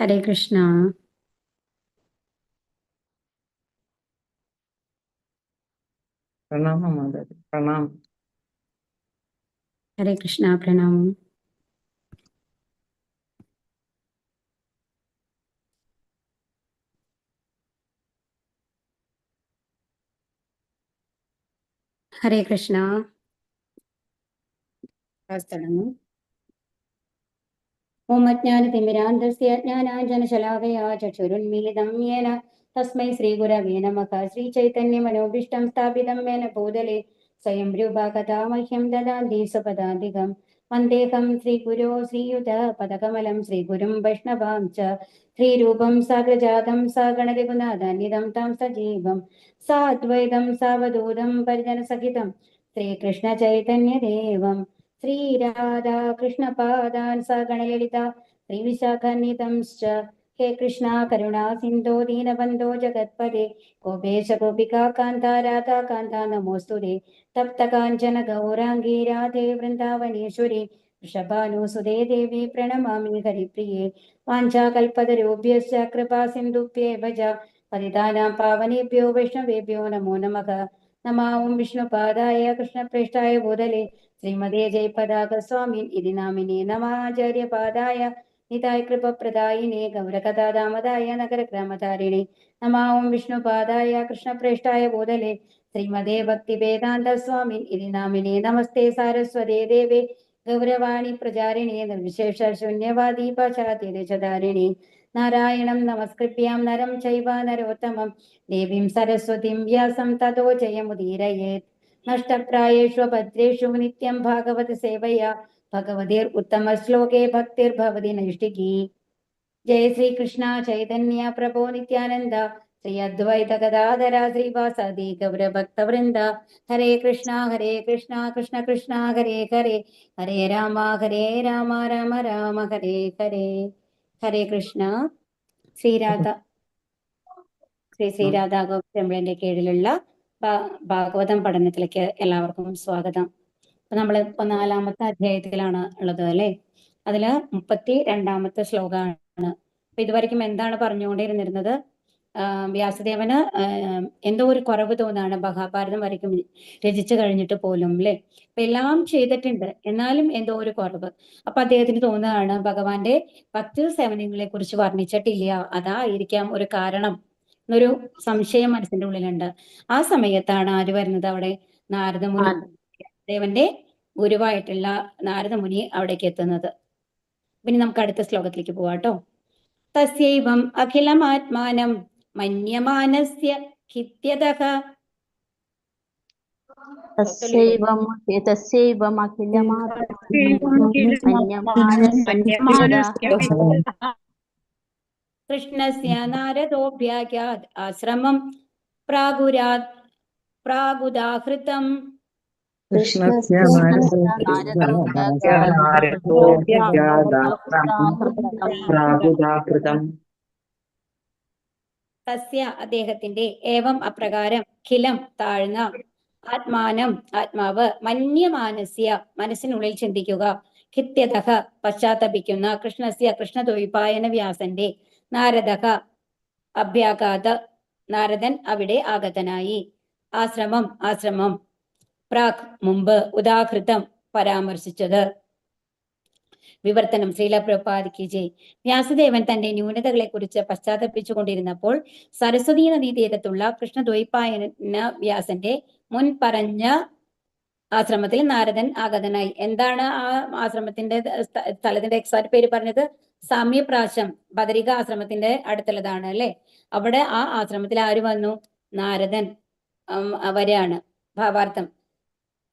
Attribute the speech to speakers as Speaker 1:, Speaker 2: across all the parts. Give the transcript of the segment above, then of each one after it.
Speaker 1: ഹരേ കൃഷ്ണ.
Speaker 2: പ്രണാമം മാതാജി. പ്രണാമം.
Speaker 1: ഹരേ കൃഷ്ണ. പ്രണാമം. ഹരേ കൃഷ്ണ. തുടങ്ങും. ഓം അജ്ഞാനതിമിരാന്ധസ്യ ജ്ഞാനാഞ്ജനശലാകയാ ചക്ഷുരുന്മീലിതം യേന തസ്മൈ ശ്രീഗുരവേ നമഃ. ശ്രീചൈതന്യമനോഭീഷ്ടം സ്ഥാപിതം യേന ഭൂതലേ സ്വയം രൂപാ കഥാ മഹ്യം ദദാന്തി സ്വപദാന്തികം. വന്ദേഹം ശ്രീഗുരോ ശ്രീയുതപദകമലം ശ്രീഗുരും വൈഷ്ണവാം ച ശ്രീരൂപം സാഗ്രജാതം സഗണരഘുനാഥാന്വിതം താം സജീവം സാദ്വൈതം സാവധൂതം പരിജനസഹിതം ശ്രീകൃഷ്ണചൈതന്യദേവം ശ്രീരാധാ കൃഷ്ണപാദാൻ സഗണലളിത ശ്രീവിശാഖാന്വിതംശ്ച. ഹേ കൃഷ്ണ കരുണാ സിന്ധോ ദീനബന്ധോ ജഗത്പദേ ഗോപേശ ഗോപികാ കാന്ത രാധാ കാന്ത നമോസ്തുതേ. തപ്ത കാഞ്ചന ഗൗരാംഗീ രാധേ വൃന്ദാവനേശ്വരി വൃഷഭാനുസുതേ ദേവി പ്രണമാമി ഹരിപ്രിയേ. വാഞ്ചാകൽപതരുഭ്യശ്ച കൃപാ സിന്ധുഭ്യേവ ച പതിതാനാം പാവനേഭ്യോ വൈഷ്ണവേഭ്യോ നമോ നമഃ. നമോ വിഷ്ണുപാദായ കൃഷ്ണപ്രേഷ്ഠായ ഭൂതലേ ശ്രീമതേ ജയപതാക സ്വാമിൻ ഇതി നാമിനേ. നമാചാര്യപാദായ നിതായ കൃപപ്രദായിനേ ഗൗരകഥാദാമദായ നഗരഗ്രാമധാരിണേ. നമോ വിഷ്ണുപാദായ കൃഷ്ണപ്രേഷ്ഠായ ഭൂതലേ ശ്രീമതേ ഭക്തിവേദാന്ത സ്വാമിൻ ഇതി നാമിനേ. നമസ്തേ സാരസ്വതേ ദേവേ ഗൗരവാണി പ്രചാരിണേ നിർവിശേഷ ശൂന്യവാദി പാശ്ചാത്യദേശധാരിണേ. നാരായണം നമസ്കൃത്യം നരം ചൈവ നരോത്തമം ദേവീം സരസ്വതീം വ്യാസം തതോ ജയമുദീരയേത്. നഷ്ടപ്രായേഷു നിത്യം ഭാഗവത സേവയാ ഭഗവതീർ ഉത്തമ ശ്ലോകേ ഭക്തിർഭവതി നൈഷ്ഠികീ. ജയ ശ്രീകൃഷ്ണ ചൈതന്യ പ്രഭോ നിത്യാനന്ദ ശ്രീ അദ്വൈത ഗദാധര ശ്രീവാസദി ഗൗരഭക്തവൃന്ദ. ഹരേ കൃഷ്ണ കൃഷ്ണ കൃഷ്ണ ഹരേ ഹരേ ഹരേ രാമ രാമ രാമ ഹരേ ഹരേ. ഹരേ കൃഷ്ണ. ശ്രീരാധ ശ്രീരാധാ ഗോപിന്റെ കീഴിലുള്ള ഭാഗവതം പഠനത്തിലേക്ക് എല്ലാവർക്കും സ്വാഗതം. അപ്പൊ നമ്മൾ ഇപ്പൊ 4-ാമത്തെ അധ്യായത്തിലാണ് ഉള്ളത് അല്ലെ. അതില് 32-ാമത്തെ ശ്ലോകമാണ്. അപ്പൊ ഇതുവരെയ്ക്കും എന്താണ് പറഞ്ഞുകൊണ്ടിരുന്നിരുന്നത്? വ്യാസദേവന് എന്തോ ഒരു കുറവ് തോന്നാണ് മഹാഭാരതം വരയ്ക്കും രചിച്ചു കഴിഞ്ഞിട്ട് പോലും അല്ലെ. അപ്പൊ എല്ലാം ചെയ്തിട്ടുണ്ട്, എന്നാലും എന്തോ ഒരു കുറവ്. അപ്പൊ അദ്ദേഹത്തിന് തോന്നുകയാണ് ഭഗവാന്റെ ഭക്തി സേവനങ്ങളെ കുറിച്ച് വർണ്ണിച്ചിട്ടില്ല, അതായിരിക്കാം ഒരു കാരണം എന്നൊരു സംശയം മനസ്സിന്റെ ഉള്ളിലുണ്ട്. ആ സമയത്താണ് ആര് വരുന്നത്? അവിടെ നാരദമുനി, ദേവന്റെ ഗുരുവായിട്ടുള്ള നാരദമുനി അവിടേക്ക് എത്തുന്നത്. പിന്നെ നമുക്ക് അടുത്ത ശ്ലോകത്തിലേക്ക് പോവാട്ടോ. തസ്യൈവം അഖിലമാത്മാനം മന്യമാനസ്യ ഖിത്യതഃ. കൃഷ്ണസ്യ നാരദോഭ്യാഖ്യാത് ആശ്രമം പ്രാഗുദാഹൃതം. തസ്യ അദ്ദേഹത്തിന്റെ, ഏവം അപ്രകാരം, ഖിലം താഴ്ന്ന, ആത്മാനം ആത്മാവ്, മന്യമാനസ്യ മനസ്സിനുള്ളിൽ ചിന്തിക്കുക, ഖിത്യതഃ പശ്ചാത്തപിക്കുന്ന, കൃഷ്ണസ്യ കൃഷ്ണദ്വൈപായന വ്യാസന്റെ, നാരദഃ അഭ്യാഘാത നാരദൻ അവിടെ ആഗതനായി, ആശ്രമം പ്രാക് മുമ്പ്, ഉദാഹൃതം പരാമർശിച്ചത്. വിവർത്തനം. ശ്രീല പ്രഭുപാദിക്ക് ജയ്. വ്യാസദേവൻ തന്റെ ന്യൂനതകളെ കുറിച്ച് പശ്ചാത്തപിച്ചുകൊണ്ടിരുന്നപ്പോൾ സരസ്വതീ നദീ തീരത്തുള്ള കൃഷ്ണദ്വൈപായന വ്യാസന്റെ മുൻ പറഞ്ഞ ആശ്രമത്തിൽ നാരദൻ ആഗതനായി. എന്താണ് ആ ആശ്രമത്തിന്റെ സ്ഥലത്തിന്റെ എക്സാക്ട് പേര് പറഞ്ഞത്? സാമ്യപ്രാശം, ബദരിക ആശ്രമത്തിന്റെ അടുത്തുള്ളതാണ് അല്ലെ. അവിടെ ആ ആശ്രമത്തിൽ ആര് വന്നു? നാരദൻ വരെയാണ്. ഭാവാർത്ഥം.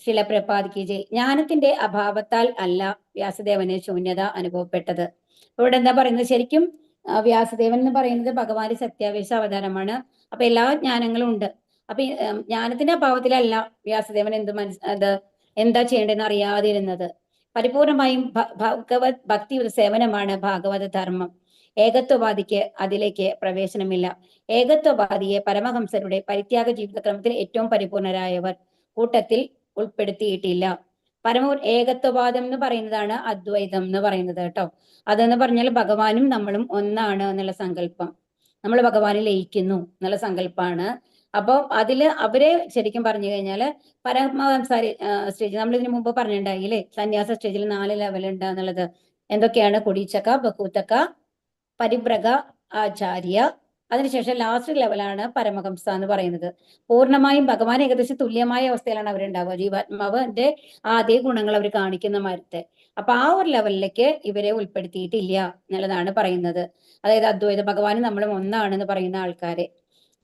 Speaker 1: ശിലപ്രപാദിക്ക് ജയ്. ജ്ഞാനത്തിന്റെ അഭാവത്താൽ അല്ല വ്യാസദേവന് ശൂന്യത അനുഭവപ്പെട്ടത്. ഇവിടെ എന്താ പറയുന്നത്? ശരിക്കും വ്യാസദേവൻ എന്ന് പറയുന്നത് ഭഗവാന്റെ സത്യാവേശ അവതാരമാണ്. അപ്പൊ എല്ലാ ജ്ഞാനങ്ങളും ഉണ്ട്. അപ്പൊ ജ്ഞാനത്തിന്റെ അഭാവത്തിലല്ല വ്യാസദേവൻ എന്താ ചെയ്യേണ്ടതെന്ന് അറിയാതിരുന്നത്. പരിപൂർണമായും ഭഗവത് ഭക്തി സേവനമാണ് ഭാഗവത ധർമ്മം. ഏകത്വവാദിക്ക് അതിലേക്ക് പ്രവേശനമില്ല. ഏകത്വവാദിയെ പരമഹംസരുടെ പരിത്യാഗ ജീവിതക്രമത്തിൽ ഏറ്റവും പരിപൂർണരായവർ കൂട്ടത്തിൽ ഉൾപ്പെടുത്തിയിട്ടില്ല. ഏകത്വവാദം എന്ന് പറയുന്നതാണ് അദ്വൈതം എന്ന് പറയുന്നത് കേട്ടോ. അതെന്ന് പറഞ്ഞാൽ ഭഗവാനും നമ്മളും ഒന്നാണ് എന്നുള്ള സങ്കല്പം, നമ്മൾ ഭഗവാനിൽ ലയിക്കുന്നു എന്നുള്ള സങ്കല്പമാണ്. അപ്പോൾ അവരെ ശരിക്കും പറഞ്ഞു കഴിഞ്ഞാൽ പരമഹംസ സ്റ്റേജ് നമ്മൾ ഇതിനു മുമ്പ് പറഞ്ഞിട്ടുണ്ടായില്ലേ, സന്യാസ സ്റ്റേജിൽ 4 ലെവൽ ഉണ്ട് എന്നുള്ളത്. എന്തൊക്കെയാണ്? കുടീച്ചക, ബഹൂതക, പരിബ്രക, ആചാര്യ, അതിനുശേഷം ലാസ്റ്റ് ലെവലാണ് പരമഹംസ എന്ന് പറയുന്നത്. പൂർണ്ണമായും ഭഗവാൻ ഏകദേശം തുല്യമായ അവസ്ഥയിലാണ് അവരുണ്ടാവുക. ജീവാത്മാവിന്റെ അതേ ഗുണങ്ങൾ അവർ കാണിക്കുന്ന മാറ്റത്തെ. അപ്പൊ ആ ഒരു ലെവലിലേക്ക് ഇവരെ ഉൾപ്പെടുത്തിയിട്ടില്ല എന്നുള്ളതാണ് പറയുന്നത്. അതായത് അദ്വൈത ഭഗവാനും നമ്മളും ഒന്നാണെന്ന് പറയുന്ന ആൾക്കാരെ.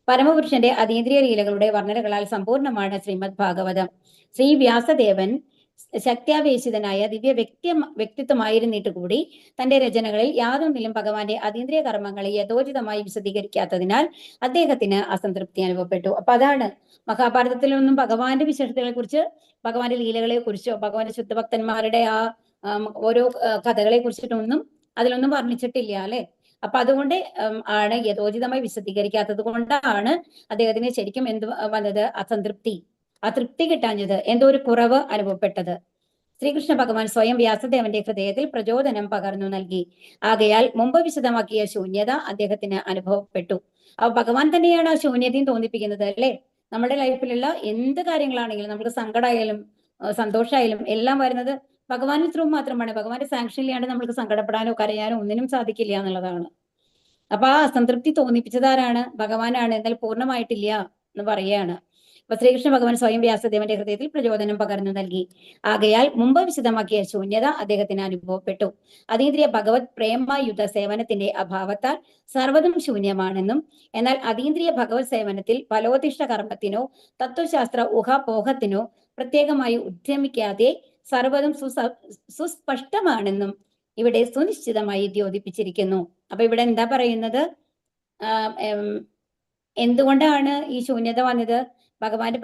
Speaker 1: പരമപുരുഷന്റെ അതീന്ദ്രിയ ലീലകളുടെ വർണ്ണനകളാൽ സമ്പൂർണ്ണമാണ് ശ്രീമദ് ഭാഗവതം. ശ്രീ വ്യാസദേവൻ ശക്ത്യാവേശിതനായ ദിവ്യ വ്യക്തിത്വമായിരുന്നിട്ട് കൂടി തന്റെ രചനകളിൽ യാതൊന്നിലും ഭഗവാന്റെ അതീന്ദ്രിയ കർമ്മങ്ങളെ യഥോചിതമായി വിശദീകരിക്കാത്തതിനാൽ അദ്ദേഹത്തിന് അസംതൃപ്തി അനുഭവപ്പെട്ടു. അപ്പൊ അതാണ്, മഹാഭാരതത്തിലൊന്നും ഭഗവാന്റെ വിശേഷതകളെ കുറിച്ച്, ഭഗവാന്റെ ലീലകളെ കുറിച്ചോ, ഭഗവാന്റെ ശുദ്ധഭക്തന്മാരുടെ ഓരോ കഥകളെ കുറിച്ചിട്ടൊന്നും അതിലൊന്നും വർണ്ണിച്ചിട്ടില്ല അല്ലെ. അപ്പൊ അതുകൊണ്ട് ആണ് യഥോചിതമായി വിശദീകരിക്കാത്തത് കൊണ്ടാണ് അദ്ദേഹത്തിന് ശരിക്കും എന്ത് വന്നത്? അസംതൃപ്തി, ആ തൃപ്തി കിട്ടാഞ്ഞത്, എന്തോ ഒരു കുറവ് അനുഭവപ്പെട്ടത്. ശ്രീകൃഷ്ണ ഭഗവാൻ സ്വയം വ്യാസദേവന്റെ ഹൃദയത്തിൽ പ്രചോദനം പകർന്നു നൽകി. ആകയാൽ മുമ്പ് വിശദമാക്കിയ ശൂന്യത അദ്ദേഹത്തിന് അനുഭവപ്പെട്ടു. അപ്പൊ ഭഗവാൻ തന്നെയാണ് ആ ശൂന്യതയും തോന്നിപ്പിക്കുന്നത് അല്ലെ. നമ്മുടെ ലൈഫിലുള്ള എന്ത് കാര്യങ്ങളാണെങ്കിലും, നമുക്ക് സങ്കടമായാലും സന്തോഷമായാലും എല്ലാം വരുന്നത് ഭഗവാന്റെ ത്രൂ മാത്രമാണ്. ഭഗവാന്റെ സാങ്ഷൻ ഇല്ലാണ്ട് നമുക്ക് സങ്കടപ്പെടാനോ കരയാനോ ഒന്നിനും സാധിക്കില്ല എന്നുള്ളതാണ്. അപ്പൊ ആ അസംതൃപ്തി തോന്നിപ്പിച്ചതാരാണ്? ഭഗവാനാണ്. എന്നാൽ പൂർണ്ണമായിട്ടില്ല എന്ന് പറയാണ്. അപ്പൊ ശ്രീകൃഷ്ണ ഭഗവാൻ സ്വയം വ്യാസദേവന്റെ ഹൃദയത്തിൽ പ്രചോദനം പകർന്നു നൽകി. ആകയാൽ മുമ്പ് വിശദമാക്കിയ ശൂന്യത അദ്ദേഹത്തിന് അനുഭവപ്പെട്ടു. അതീന്ദ്രിയ ഭഗവത് പ്രേമയുധ സേവനത്തിന്റെ അഭാവത്താൽ സർവ്വതും ശൂന്യമാണെന്നും, എന്നാൽ അതീന്ദ്രിയ ഭഗവത് സേവനത്തിൽ ഫലോദിഷ്ട കർമ്മത്തിനോ തത്വശാസ്ത്ര ഊഹാപോഹത്തിനോ പ്രത്യേകമായി ഉദ്യമിക്കാതെ സർവ്വതും സുസ്പഷ്ടമാണെന്നും ഇവിടെ സുനിശ്ചിതമായി ദ്യോതിപ്പിച്ചിരിക്കുന്നു. അപ്പൊ ഇവിടെ എന്താ പറയുന്നത്? എന്തുകൊണ്ടാണ് ഈ ശൂന്യത വന്നത്? ഭഗവാന്റെ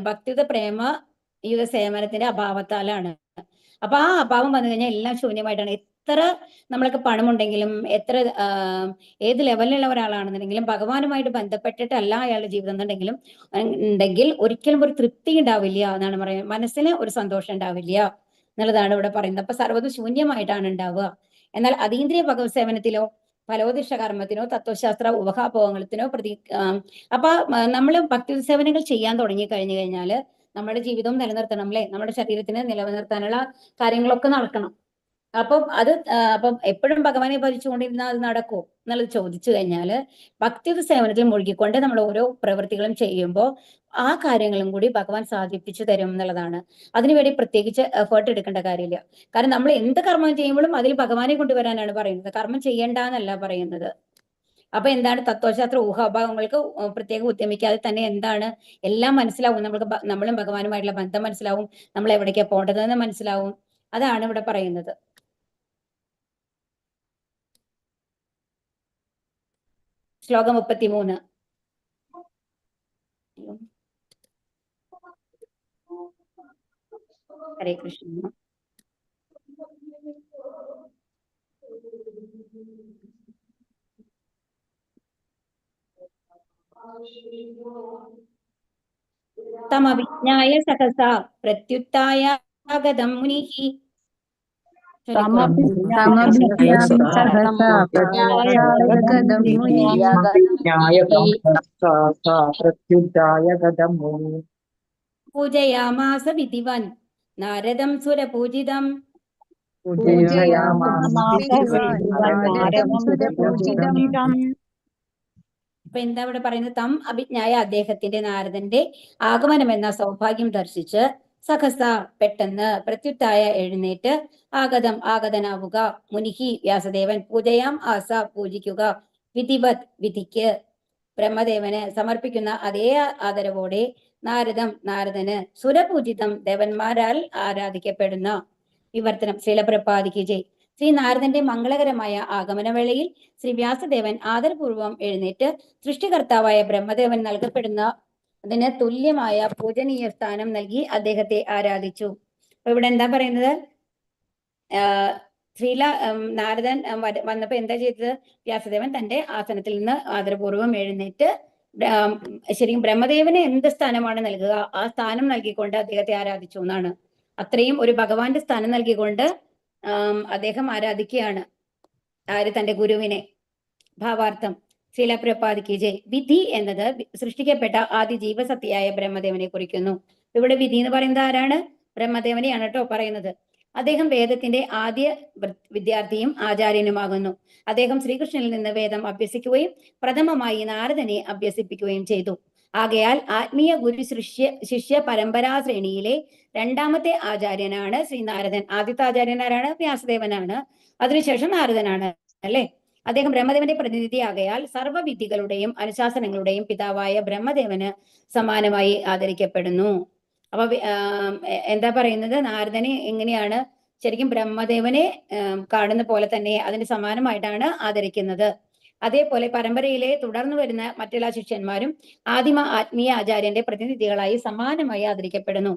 Speaker 1: ഭക്തിയുത പ്രേമ യുഗ സേവനത്തിന്റെ അഭാവത്താലാണ്. അപ്പൊ ആ അഭാവം വന്നു കഴിഞ്ഞാൽ എല്ലാം ശൂന്യമായിട്ടാണ്. എത്ര നമ്മൾക്ക് പണമുണ്ടെങ്കിലും, എത്ര ഏത് ലെവലിലുള്ള ഒരാളാണെന്നുണ്ടെങ്കിലും, ഭഗവാനുമായിട്ട് ബന്ധപ്പെട്ടിട്ടല്ല അയാളുടെ ജീവിതം ഉണ്ടെങ്കിൽ ഒരിക്കലും ഒരു തൃപ്തി ഉണ്ടാവില്ല എന്നാണ് പറയുന്നത്. മനസ്സിന് ഒരു സന്തോഷം ഉണ്ടാവില്ല എന്നുള്ളതാണ് ഇവിടെ പറയുന്നത്. അപ്പൊ സർവ്വതും ശൂന്യമായിട്ടാണ് ഉണ്ടാവുക. എന്നാൽ അതീന്ദ്രിയ ഭഗവത് സേവനത്തിലോ ഫലോദിഷ്ട കർമ്മത്തിനോ തത്വശാസ്ത്ര ഉപഹാഭോഗത്തിനോ അപ്പൊ നമ്മൾ ഭക്തി സേവനങ്ങൾ ചെയ്യാൻ തുടങ്ങി കഴിഞ്ഞു കഴിഞ്ഞാൽ നമ്മുടെ ജീവിതവും നിലനിർത്തണം അല്ലെ. നമ്മുടെ ശരീരത്തിന് നിലനിർത്താനുള്ള കാര്യങ്ങളൊക്കെ നടക്കണം. അപ്പം എപ്പോഴും ഭഗവാനെ ഭജിച്ചുകൊണ്ടിരുന്നാൽ അത് നടക്കുമോ എന്നുള്ളത് ചോദിച്ചു കഴിഞ്ഞാൽ, ഭക്തിയുത സേവനത്തിൽ മുഴുകിക്കൊണ്ട് നമ്മൾ ഓരോ പ്രവൃത്തികളും ചെയ്യുമ്പോൾ ആ കാര്യങ്ങളും കൂടി ഭഗവാൻ സാധിപ്പിച്ചു തരും എന്നുള്ളതാണ്. അതിനുവേണ്ടി പ്രത്യേകിച്ച് എഫേർട്ട് എടുക്കേണ്ട കാര്യമില്ല. കാരണം നമ്മൾ എന്ത് കർമ്മം ചെയ്യുമ്പോഴും അതിൽ ഭഗവാനെ കൊണ്ടുവരാനാണ് പറയുന്നത്, കർമ്മം ചെയ്യേണ്ട എന്നല്ല പറയുന്നത്. അപ്പൊ എന്താണ്? തത്വശാസ്ത്ര ഊഹാഭാവങ്ങൾക്ക് പ്രത്യേകം ഉദ്യമിക്കാതെ തന്നെ എന്താണ് എല്ലാം മനസ്സിലാവും. നമ്മളും ഭഗവാനുമായിട്ടുള്ള ബന്ധം മനസ്സിലാവും, നമ്മൾ എവിടേക്കാ പോകേണ്ടതെന്ന് മനസ്സിലാവും. അതാണ് ഇവിടെ പറയുന്നത്. ശ്ലോകം 33. ഹരേ കൃഷ്ണ. തമവിജ്ഞായ സഹസാ പ്രത്യുത്തായാഗതം മുനിഃ. പൂജയാമാസ വിധിവൻ നാരദം സുരപൂജിതം. അപ്പൊ എന്താ ഇവിടെ പറയുന്നത്? തം അഭിജ്ഞായ, അദ്ദേഹത്തിന്റെ നാരദന്റെ ആഗമനം എന്ന സൗഭാഗ്യം ദർശിച്ച്, സഹസ പെട്ടെന്ന്, പ്രത്യുത്തായ എഴുന്നേറ്റ്, ആഗതനാവുക, മുനിഹി വ്യാസദേവൻ, പൂജയാം ആസ പൂജിക്കുക, വിധിവത് വിധിക്ക്, ബ്രഹ്മദേവന് സമർപ്പിക്കുന്ന അതേ ആദരവോടെ, നാരദന് സുരപൂജിതം ദേവന്മാരാൽ ആരാധിക്കപ്പെടുന്ന. വിവർത്തനം. ശ്രീലപ്രപാദിക്ക് ജയ്. ശ്രീ നാരദന്റെ മംഗളകരമായ ആഗമനവേളയിൽ ശ്രീ വ്യാസദേവൻ ആദരപൂർവം എഴുന്നേറ്റ് സൃഷ്ടികർത്താവായ ബ്രഹ്മദേവൻ നൽകപ്പെടുന്ന അതിന് തുല്യമായ പൂജനീയ സ്ഥാനം നൽകി അദ്ദേഹത്തെ ആരാധിച്ചു. അപ്പൊ ഇവിടെ എന്താ പറയുന്നത്? നാരദൻ വന്നപ്പോ എന്താ ചെയ്തത്? വ്യാസദേവൻ തന്റെ ആസനത്തിൽ നിന്ന് ആദരപൂർവം എഴുന്നേറ്റ് ശരിക്കും ബ്രഹ്മദേവന് എന്ത് സ്ഥാനമാണ് നൽകുക ആ സ്ഥാനം നൽകിക്കൊണ്ട് അദ്ദേഹത്തെ ആരാധിച്ചു എന്നാണ്. അത്രയും ഒരു ഭഗവാന്റെ സ്ഥാനം നൽകിക്കൊണ്ട് അദ്ദേഹം ആരാധിക്കുകയാണ് ആര് തന്റെ ഗുരുവിനെ. ഭാവാർത്ഥം ശ്രീല പ്രഭുപാദിക്ക് ജയ്. വിധി എന്നത് സൃഷ്ടിക്കപ്പെട്ട ആദ്യ ജീവസത്തിയായ ബ്രഹ്മദേവനെ കുറിക്കുന്നു. ഇവിടെ വിധി എന്ന് പറയുന്നത് ആരാണ്? ബ്രഹ്മദേവനെയാണ് കേട്ടോ പറയുന്നത്. അദ്ദേഹം വേദത്തിന്റെ ആദ്യ വിദ്യാർത്ഥിയും ആചാര്യനുമാകുന്നു. അദ്ദേഹം ശ്രീകൃഷ്ണനിൽ നിന്ന് വേദം അഭ്യസിക്കുകയും പ്രഥമമായി നാരദനെ അഭ്യസിപ്പിക്കുകയും ചെയ്തു. ആകയാൽ ആത്മീയ ഗുരു ശിഷ്യ പരമ്പരാ ശ്രേണിയിലെ രണ്ടാമത്തെ ആചാര്യനാണ് ശ്രീനാരദൻ. ആദ്യത്തെ ആചാര്യൻ ആരാണ്? വ്യാസദേവനാണ്. അതിനുശേഷം നാരദനാണ് അല്ലെ. അദ്ദേഹം ബ്രഹ്മദേവന്റെ പ്രതിനിധിയാകയാൽ സർവ്വവിദ്യകളുടെയും അനുശാസനങ്ങളുടെയും പിതാവായ ബ്രഹ്മദേവന് സമാനമായി ആദരിക്കപ്പെടുന്നു. അപ്പൊ എന്താ പറയുന്നത്? നാരദനെ എങ്ങനെയാണ് ശരിക്കും ബ്രഹ്മദേവനെ കാണുന്ന പോലെ തന്നെ അതിന് സമാനമായിട്ടാണ് ആദരിക്കുന്നത്. അതേപോലെ പരമ്പരയിലെ തുടർന്നു വരുന്ന മറ്റെല്ലാ ശിഷ്യന്മാരും ആദിമ ആത്മീയ ആചാര്യന്റെ പ്രതിനിധികളായി സമാനമായി ആദരിക്കപ്പെടുന്നു.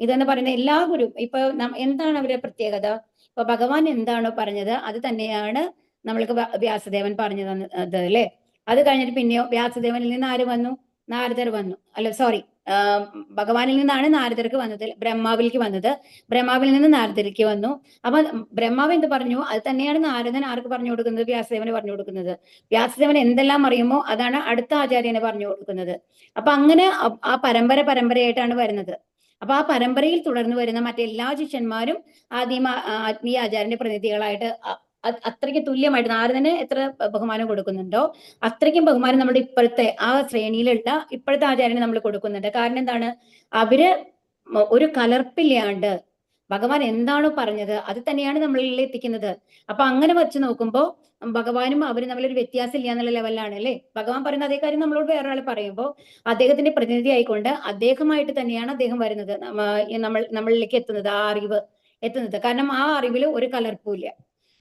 Speaker 1: ഇതെന്ന് പറയുന്ന എല്ലാ ഗുരു ഇപ്പൊ എന്താണ് അവരുടെ പ്രത്യേകത? ഇപ്പൊ ഭഗവാൻ എന്താണോ പറഞ്ഞത് അത് തന്നെയാണ് നമ്മൾക്ക് വ്യാസദേവൻ പറഞ്ഞു തന്നത് അല്ലെ. അത് കഴിഞ്ഞിട്ട് പിന്നെയോ വ്യാസദേവനിൽ നിന്ന് ആര് വന്നു? നാരദർ വന്നു. അല്ല സോറി, ഭഗവാനിൽ നിന്നാണ് നാരദർക്ക് വന്നത്, ബ്രഹ്മാവിലേക്ക് വന്നത്. ബ്രഹ്മാവിൽ നിന്ന് നാരദർക്ക് വന്നു. അപ്പൊ ബ്രഹ്മാവ് എന്ത് പറഞ്ഞു അത് തന്നെയാണ് നാരദൻ ആർക്ക് പറഞ്ഞു കൊടുക്കുന്നത്? വ്യാസദേവന് പറഞ്ഞു കൊടുക്കുന്നത്. വ്യാസദേവൻ എന്തെല്ലാം അറിയുമോ അതാണ് അടുത്ത ആചാര്യന് പറഞ്ഞു കൊടുക്കുന്നത്. അപ്പൊ അങ്ങനെ ആ പരമ്പരയായിട്ടാണ് വരുന്നത്. അപ്പൊ ആ പരമ്പരയിൽ തുടർന്ന് വരുന്ന മറ്റെല്ലാ ശിഷ്യന്മാരും ആത്മീയ ആചാര്യന്റെ പ്രതിനിധികളായിട്ട് അത്രയ്ക്ക് തുല്യമായിട്ട് നാരദന് എത്ര ബഹുമാനം കൊടുക്കുന്നുണ്ടോ അത്രയ്ക്കും ബഹുമാനം നമ്മുടെ ഇപ്പോഴത്തെ ആ ശ്രേണിയിലുള്ള ഇപ്പോഴത്തെ ആചാര്യന് നമ്മൾ കൊടുക്കുന്നുണ്ട്. കാരണം എന്താണ്? അവര് ഒരു കലർപ്പില്ലാണ്ട് ഭഗവാൻ എന്താണോ പറഞ്ഞത് അത് തന്നെയാണ് നമ്മളിൽ എത്തിക്കുന്നത്. അപ്പൊ അങ്ങനെ വെച്ച് നോക്കുമ്പോൾ ഭഗവാനും അവരും തമ്മിലൊരു വ്യത്യാസം ഇല്ല എന്നുള്ള ലെവലിലാണ് അല്ലെ. ഭഗവാൻ പറയുന്ന അതേ കാര്യം നമ്മളോട് വേറൊരാൾ പറയുമ്പോൾ അദ്ദേഹത്തിന്റെ പ്രതിനിധി ആയിക്കൊണ്ട് അദ്ദേഹമായിട്ട് തന്നെയാണ് അദ്ദേഹം വരുന്നത്, നമ്മളിലേക്ക് എത്തുന്നത്, ആ അറിവ് എത്തുന്നത്. കാരണം ആ അറിവിൽ ഒരു കലർപ്പുമില്ല.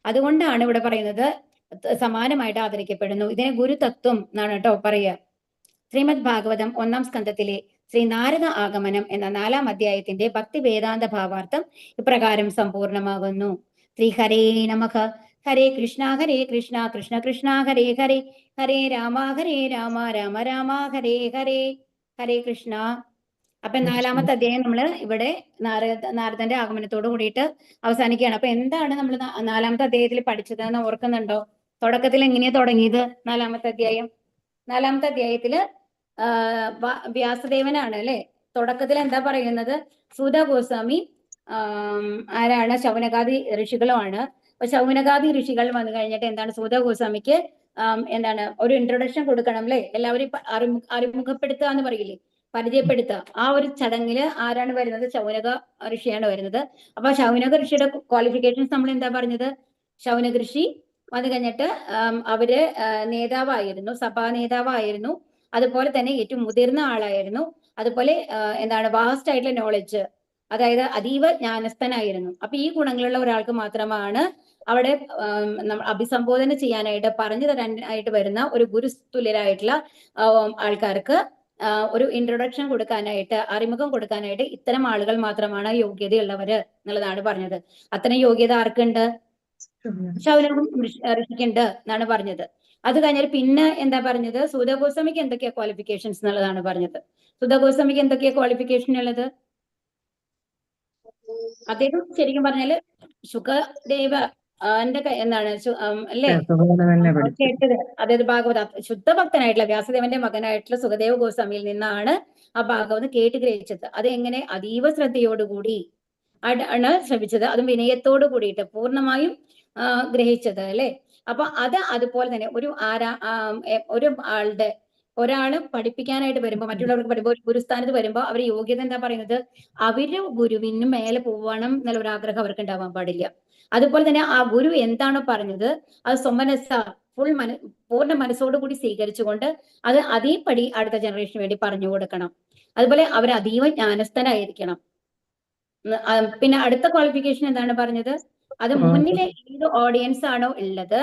Speaker 1: അതുകൊണ്ടാണ് ഇവിടെ പറയുന്നത് സമാനമായിട്ട് ആദരിക്കപ്പെടുന്നു. ഇതിനെ ഗുരുതത്വം എന്നാണ് കേട്ടോ പറയുക. ശ്രീമദ് ഭാഗവതം 1-ാം സ്കന്ധത്തിലെ ശ്രീ നാരദ ആഗമനം എന്ന 4-ാം അധ്യായത്തിന്റെ ഭക്തി വേദാന്ത ഭാവാർത്ഥം ഇപ്രകാരം സമ്പൂർണമാകുന്നു. ശ്രീ ഹരേ നമഃ. ഹരേ കൃഷ്ണ കൃഷ്ണ കൃഷ്ണ ഹരേ ഹരേ, ഹരേ രാമ രാമ രാമ ഹരേ ഹരേ. ഹരേ കൃഷ്ണ. അപ്പൊ 4-ാമത്തെ അധ്യായം നമ്മള് ഇവിടെ നാരദന്റെ ആഗമനത്തോട് കൂടിയിട്ട് അവസാനിക്കുകയാണ്. അപ്പൊ എന്താണ് നമ്മൾ 4-ാമത്തെ അധ്യായത്തിൽ പഠിച്ചതെന്ന് ഓർക്കുന്നുണ്ടോ? തുടക്കത്തിൽ എങ്ങനെയാ തുടങ്ങിയത് 4-ാമത്തെ അധ്യായം? 4-ാമത്തെ അധ്യായത്തില് വ്യാസദേവനാണ് അല്ലെ. തുടക്കത്തിൽ എന്താ പറയുന്നത്? സൂത ഗോസ്വാമി ആരാണ്? ശൗനകാദി ഋഷികളുമാണ്. അപ്പൊ ശൗനകാദി ഋഷികൾ വന്നു കഴിഞ്ഞിട്ട് എന്താണ് സൂത ഗോസ്വാമിക്ക് എന്താണ് ഒരു ഇൻട്രൊഡക്ഷൻ കൊടുക്കണം അല്ലെ. എല്ലാവരും അറിമുഖപ്പെടുത്തുക എന്ന് പറയില്ലേ, പരിചയപ്പെടുത്തുക. ആ ഒരു ചടങ്ങില് ആരാണ് വരുന്നത്? ശൗനക ഋഷിയാണ് വരുന്നത്. അപ്പൊ ശൗനക ഋഷിയുടെ ക്വാളിഫിക്കേഷൻസ് നമ്മൾ എന്താ പറഞ്ഞത്? ശൗനക ഋഷി വന്നു കഴിഞ്ഞിട്ട് അവര് നേതാവായിരുന്നു, സഭാ നേതാവായിരുന്നു. അതുപോലെ തന്നെ ഏറ്റവും മുതിർന്ന ആളായിരുന്നു. അതുപോലെ എന്താണ് വാസ്റ്റ് ആയിട്ടുള്ള നോളജ്, അതായത് അതീവ ജ്ഞാനസ്ഥനായിരുന്നു. അപ്പൊ ഈ ഗുണങ്ങളുള്ള ഒരാൾക്ക് മാത്രമാണ് അവിടെ അഭിസംബോധന ചെയ്യാനായിട്ട് പറഞ്ഞു തരാനായിട്ട് വരുന്ന ഒരു ഗുരുതുല്യരായിട്ടുള്ള ആൾക്കാർക്ക് ഒരു ഇൻട്രൊഡക്ഷൻ കൊടുക്കാനായിട്ട്, അറിമുഖം കൊടുക്കാനായിട്ട് ഇത്തരം ആളുകൾ മാത്രമാണ് യോഗ്യതയുള്ളവര് എന്നുള്ളതാണ് പറഞ്ഞത്. അത്തരം യോഗ്യത ആർക്കുണ്ട്? ശൗനകം ഋഷിക്കുണ്ട് എന്നാണ് പറഞ്ഞത്. അത് കഴിഞ്ഞാൽ പിന്നെ എന്താ പറഞ്ഞത്? സൂത ഗോസ്വാമിക്ക് എന്തൊക്കെയാ ക്വാളിഫിക്കേഷൻസ് എന്നുള്ളതാണ് പറഞ്ഞത്. സൂത ഗോസ്വാമിക്ക് എന്തൊക്കെയാ ക്വാളിഫിക്കേഷൻ ഉള്ളത്? അദ്ദേഹം ശരിക്കും പറഞ്ഞാല് ശുഖദേവ എന്താണ് അല്ലേ കേട്ടത്? അതായത് ഭാഗവത ശുദ്ധ ഭക്തനായിട്ടുള്ള വ്യാസദേവന്റെ മകനായിട്ടുള്ള സുഖദേവ ഗോസ്വാമിയിൽ നിന്നാണ് ആ ഭാഗവതം കേട്ട് ഗ്രഹിച്ചത്. അത് എങ്ങനെ? അതീവ ശ്രദ്ധയോടുകൂടി ആണ് ശ്രമിച്ചത്. അതും വിനയത്തോടു കൂടിയിട്ട് പൂർണ്ണമായും ഗ്രഹിച്ചത് അല്ലെ. അപ്പൊ അത് അതുപോലെ തന്നെ ഒരു ഒരാള് പഠിപ്പിക്കാനായിട്ട് വരുമ്പോൾ, മറ്റുള്ളവർക്ക് പഠിക്കുമ്പോൾ ഗുരുസ്ഥാനത്ത് വരുമ്പോൾ അവരുടെ യോഗ്യത എന്താ പറയുന്നത്? അവര് ഗുരുവിന് മേലെ പോവണം എന്നുള്ള ഒരു ആഗ്രഹം അവർക്ക് ഉണ്ടാവാൻ പാടില്ല. അതുപോലെ തന്നെ ആ ഗുരു എന്താണോ പറഞ്ഞത് അത് പൂർണ്ണ മനസ്സോടുകൂടി സ്വീകരിച്ചുകൊണ്ട് അത് അതേപടി അടുത്ത ജനറേഷന് വേണ്ടി പറഞ്ഞു കൊടുക്കണം. അതുപോലെ അവർ അതീവ ജ്ഞാനസ്ഥനായിരിക്കണം. പിന്നെ അടുത്ത ക്വാളിഫിക്കേഷൻ എന്താണ് പറഞ്ഞത്? അത് മുന്നിലെ ഏത് ഓഡിയൻസ് ആണോ ഉള്ളത്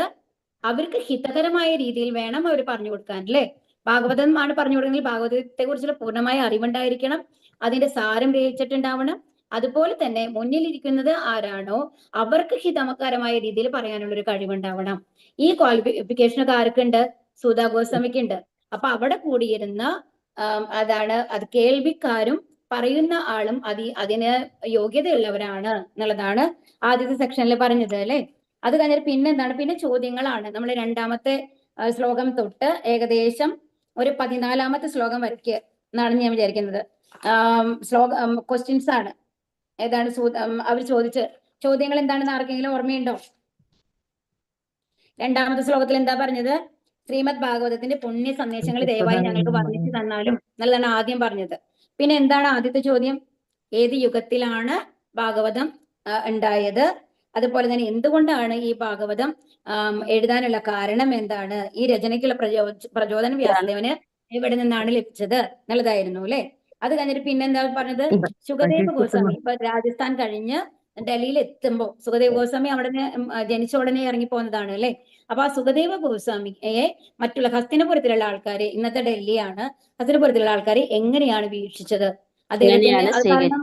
Speaker 1: അവർക്ക് ഹിതകരമായ രീതിയിൽ വേണം അവർ പറഞ്ഞു കൊടുക്കാൻ അല്ലെ. ഭാഗവതം ആണ് പറഞ്ഞു കൊടുക്കുന്നത്, ഭാഗവതത്തെ കുറിച്ചുള്ള പൂർണ്ണമായ അറിവുണ്ടായിരിക്കണം, അതിന്റെ സാരം ഗ്രഹിച്ചിട്ടുണ്ടാവണം. അതുപോലെ തന്നെ മുന്നിലിരിക്കുന്നത് ആരാണോ അവർക്ക് ഹിതകരമായ രീതിയിൽ പറയാനുള്ള ഒരു കഴിവുണ്ടാവണം. ഈ ക്വാളിഫിക്കേഷനൊക്കെ ആർക്കുണ്ട്? സൂത ഗോസ്വാമിക്ക് ഉണ്ട്. അപ്പൊ അവിടെ കൂടിയിരുന്ന അത് കേൾവിക്കാരും പറയുന്ന ആളും അതിന് യോഗ്യതയുള്ളവരാണ് എന്നുള്ളതാണ് ആദ്യത്തെ സെക്ഷനിൽ പറഞ്ഞത് അല്ലെ. അത് കഴിഞ്ഞിട്ട് പിന്നെ എന്താണ്, പിന്നെ ചോദ്യങ്ങളാണ്. നമ്മൾ രണ്ടാമത്തെ ശ്ലോകം തൊട്ട് ഏകദേശം ഒരു 14ാമത്തെ ശ്ലോകം വരയ്ക്ക് എന്നാണ് ഞാൻ വിചാരിക്കുന്നത്. ക്വസ്റ്റ്യൻസ് ആണ്. ഏതാണ് അവർ ചോദിച്ച ചോദ്യങ്ങൾ എന്താണെന്ന് ആർക്കെങ്കിലും ഓർമ്മയുണ്ടോ? രണ്ടാമത്തെ ശ്ലോകത്തിൽ എന്താ പറഞ്ഞത്? ശ്രീമദ് ഭാഗവതത്തിന്റെ പുണ്യ സന്ദേശങ്ങൾ ദയവായി ഞങ്ങൾക്ക് വർണ്ണിച്ചു തന്നാലും എന്നുള്ളതാണ് ആദ്യം പറഞ്ഞത്. പിന്നെ എന്താണ് ആദ്യത്തെ ചോദ്യം? ഏത് യുഗത്തിലാണ് ഭാഗവതം ഉണ്ടായത്? അതുപോലെ തന്നെ എന്തുകൊണ്ടാണ് ഈ ഭാഗവതം എഴുതാനുള്ള കാരണം എന്താണ്? ഈ രചനയ്ക്കുള്ള പ്രചോദനം വ്യാസദേവന് എവിടെ നിന്നാണ് ലഭിച്ചത് എന്നുള്ളതായിരുന്നു അല്ലെ. അത് കഴിഞ്ഞിട്ട് പിന്നെന്താ പറഞ്ഞത്? സുഖദേവ ഗോസ്വാമി ഇപ്പൊ രാജസ്ഥാൻ കഴിഞ്ഞ് ഡൽഹിയിൽ എത്തുമ്പോ, സുഖദേവ ഗോസ്വാമി അവിടെ ജനിച്ച ഉടനെ ഇറങ്ങി പോകുന്നതാണ് അല്ലെ. അപ്പൊ ആ സുഖദേവ ഗോസ്വാമിയെ മറ്റുള്ള ഹസ്തിനപുരത്തിലുള്ള ആൾക്കാര്, ഇന്നത്തെ ഡൽഹിയാണ്, ഹസ്തിനപുരത്തിലുള്ള ആൾക്കാരെ എങ്ങനെയാണ് വീക്ഷിച്ചത്? അദ്ദേഹത്തിന് അത് കാരണം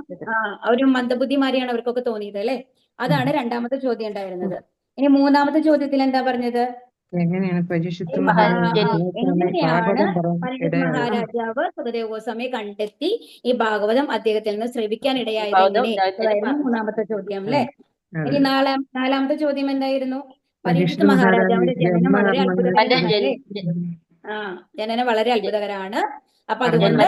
Speaker 1: ഒരു മന്ദബുദ്ധിമാരിയാണ് അവർക്കൊക്കെ തോന്നിയത് അല്ലെ. അതാണ് രണ്ടാമത്തെ ചോദ്യം ഉണ്ടായിരുന്നത്. ഇനി മൂന്നാമത്തെ ചോദ്യത്തിൽ എന്താ പറഞ്ഞത്?
Speaker 2: എങ്ങനെയാണ് പരീക്ഷിത്ത്
Speaker 1: മഹാരാജാവ് സുഖദേവ ഗോസ്വാമിയെ കണ്ടെത്തി ഈ ഭാഗവതം അദ്ദേഹത്തിൽ നിന്ന് ശ്രവിക്കാൻ ഇടയായത് എങ്ങനെയായിരുന്നു മൂന്നാമത്തെ ചോദ്യം അല്ലെ. ഇനി നാലാമത്തെ ചോദ്യം എന്തായിരുന്നു? പരീക്ഷിത്ത് മഹാരാജാവിന്റെ ജനനം വളരെ അത്ഭുതകരമാണ്. ജനനം വളരെ അത്ഭുതകരമാണ്. അപ്പൊ അതുകൊണ്ട്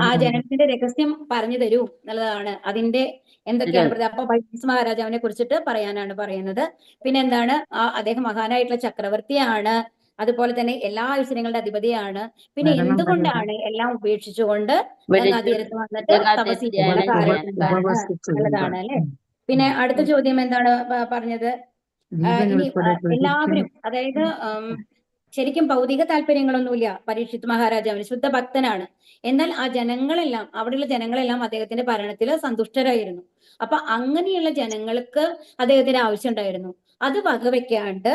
Speaker 1: ആ ജനനത്തിന്റെ രഹസ്യം പറഞ്ഞു തരൂ എന്നുള്ളതാണ്. അതിന്റെ എന്തൊക്കെയാണ് അപ്പൊ പരീക്ഷിത്ത് മഹാരാജാവിനെ കുറിച്ചിട്ട് പറയാനാണ് പറയുന്നത്. പിന്നെ എന്താണ്? അദ്ദേഹം മഹാനായിട്ടുള്ള ചക്രവർത്തിയാണ്, അതുപോലെ തന്നെ എല്ലാ ഐശ്വര്യങ്ങളുടെ അധിപതിയാണ്. പിന്നെ എന്തുകൊണ്ടാണ് എല്ലാം ഉപേക്ഷിച്ചുകൊണ്ട് ഗംഗാതീരത്ത് വന്നിട്ട് തപസ് ചെയ്യാനുള്ള കാരണം എന്താണ് എന്നുള്ളതാണ് അല്ലെ. പിന്നെ അടുത്ത ചോദ്യം എന്താണ് പറഞ്ഞത്? ഇനി എല്ലാവരും, അതായത് ശരിക്കും ഭൗതിക താല്പര്യങ്ങളൊന്നുമില്ല പരീക്ഷിത്ത് മഹാരാജാവിന്, ശുദ്ധ ഭക്തനാണ്. എന്നാൽ ആ ജനങ്ങളെല്ലാം, അവിടെയുള്ള ജനങ്ങളെല്ലാം അദ്ദേഹത്തിന്റെ ഭരണത്തിൽ സന്തുഷ്ടരായിരുന്നു. അപ്പൊ അങ്ങനെയുള്ള ജനങ്ങൾക്ക് അദ്ദേഹത്തിന് ആവശ്യം ഉണ്ടായിരുന്നു. അത് വകവെക്കാണ്ട്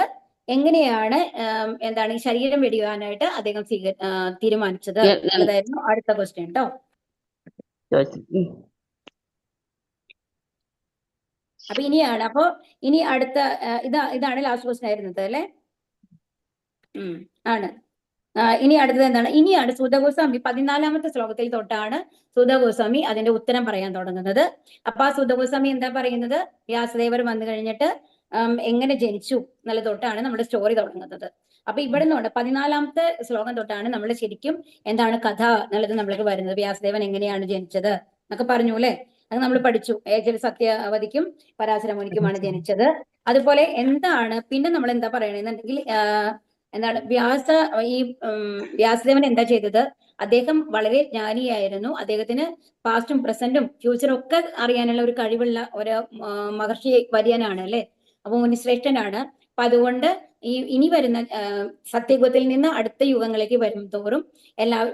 Speaker 1: എങ്ങനെയാണ് എന്താണ് ഈ ശരീരം വെടിയാനായിട്ട് അദ്ദേഹം തീരുമാനിച്ചത് എന്നതായിരുന്നു അടുത്ത ക്വസ്റ്റ്യൻ കേട്ടോ. അപ്പൊ ഇനി അടുത്ത ഇതാണ് ലാസ്റ്റ് ക്വസ്റ്റ്യൻ ആയിരുന്നത് അല്ലെ. ആണ്. ഇനി അടുത്തത് എന്താണ്? ഇനിയാണ് സൂതഗോസ്വാമി 14ാമത്തെ ശ്ലോകത്തിൽ തൊട്ടാണ് സൂതഗോസ്വാമി അതിന്റെ ഉത്തരം പറയാൻ തുടങ്ങുന്നത്. അപ്പൊ ആ സൂതഗോസ്വാമി എന്താ പറയുന്നത്? വ്യാസദേവർ വന്നു കഴിഞ്ഞിട്ട് എങ്ങനെ ജനിച്ചു എന്നുള്ള തൊട്ടാണ് നമ്മുടെ സ്റ്റോറി തുടങ്ങുന്നത്. അപ്പൊ ഇവിടെ നിന്നുണ്ട് 14ാമത്തെ ശ്ലോകം തൊട്ടാണ് നമ്മൾ ശരിക്കും എന്താണ് കഥ എന്നുള്ളത് നമ്മൾക്ക് വരുന്നത്. വ്യാസദേവൻ എങ്ങനെയാണ് ജനിച്ചത് എന്നൊക്കെ പറഞ്ഞു അല്ലെ. അത് നമ്മൾ പഠിച്ചു. ഏകൽ സത്യവതിക്കും പരാശരമുനിക്കുമാണ് ജനിച്ചത്. അതുപോലെ എന്താണ് പിന്നെ നമ്മൾ എന്താ പറയണെന്നുണ്ടെങ്കിൽ എന്താണ് വ്യാസദേവൻ എന്താ ചെയ്തത്? അദ്ദേഹം വളരെ ജ്ഞാനിയായിരുന്നു. അദ്ദേഹത്തിന് പാസ്റ്റും പ്രസന്റും ഫ്യൂച്ചറും ഒക്കെ അറിയാനുള്ള ഒരു കഴിവുള്ള ഒരു മഹർഷി വര്യനാണ് അല്ലെ. അപ്പൊ മുനിശ്രേഷ്ഠനാണ്. അപ്പൊ അതുകൊണ്ട് ഇനി വരുന്ന സത്യയുഗത്തിൽ നിന്ന് അടുത്ത യുഗങ്ങളിലേക്ക് വരും തോറും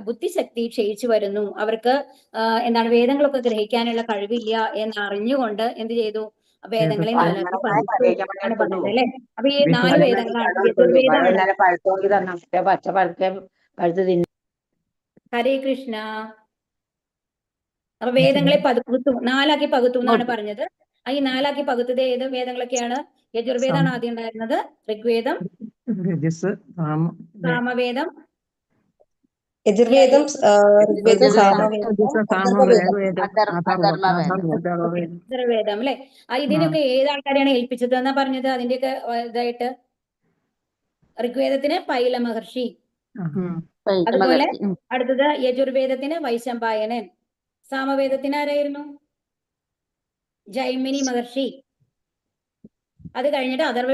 Speaker 1: ബുദ്ധിശക്തി ക്ഷയിച്ചു വരുന്നു. അവർക്ക് എന്താണ് വേദങ്ങളൊക്കെ ഗ്രഹിക്കാനുള്ള കഴിവില്ല എന്നറിഞ്ഞുകൊണ്ട് എന്ത് ചെയ്തു? വേദങ്ങളെ നാലാക്കി പറഞ്ഞത് അല്ലെ. അപ്പൊ ഈ 4 വേദങ്ങളാണ് യജുർവേദമാണ്. ഹരേ കൃഷ്ണ. അപ്പൊ വേദങ്ങളെ നാലാക്കി പകുത്തു എന്നാണ് പറഞ്ഞത്. ഈ 4ആക്കി പകുത്തത് ഏത് വേദങ്ങളൊക്കെയാണ്? യജുർവേദമാണ് ആദ്യം ഉണ്ടായിരുന്നത്. ഋഗ്വേദം, സാമവേദം,
Speaker 3: യജുർവേദം, ഋഗ്വേദം,
Speaker 1: അഥർവവേദം അല്ലെ. ഇതിനൊക്കെ ഏത് ആൾക്കാരെയാണ് ഏൽപ്പിച്ചത് എന്നാ പറഞ്ഞത്? അതിന്റെയൊക്കെ ഇതായിട്ട് ഋഗ്വേദത്തിന് പൈല മഹർഷി, അതുപോലെ അടുത്തത് യജുർവേദത്തിന് വൈശമ്പായനൻ, സാമവേദത്തിന് ആരായിരുന്നു? ജൈമിനി മഹർഷി. അത് കഴിഞ്ഞിട്ട് അഥർവ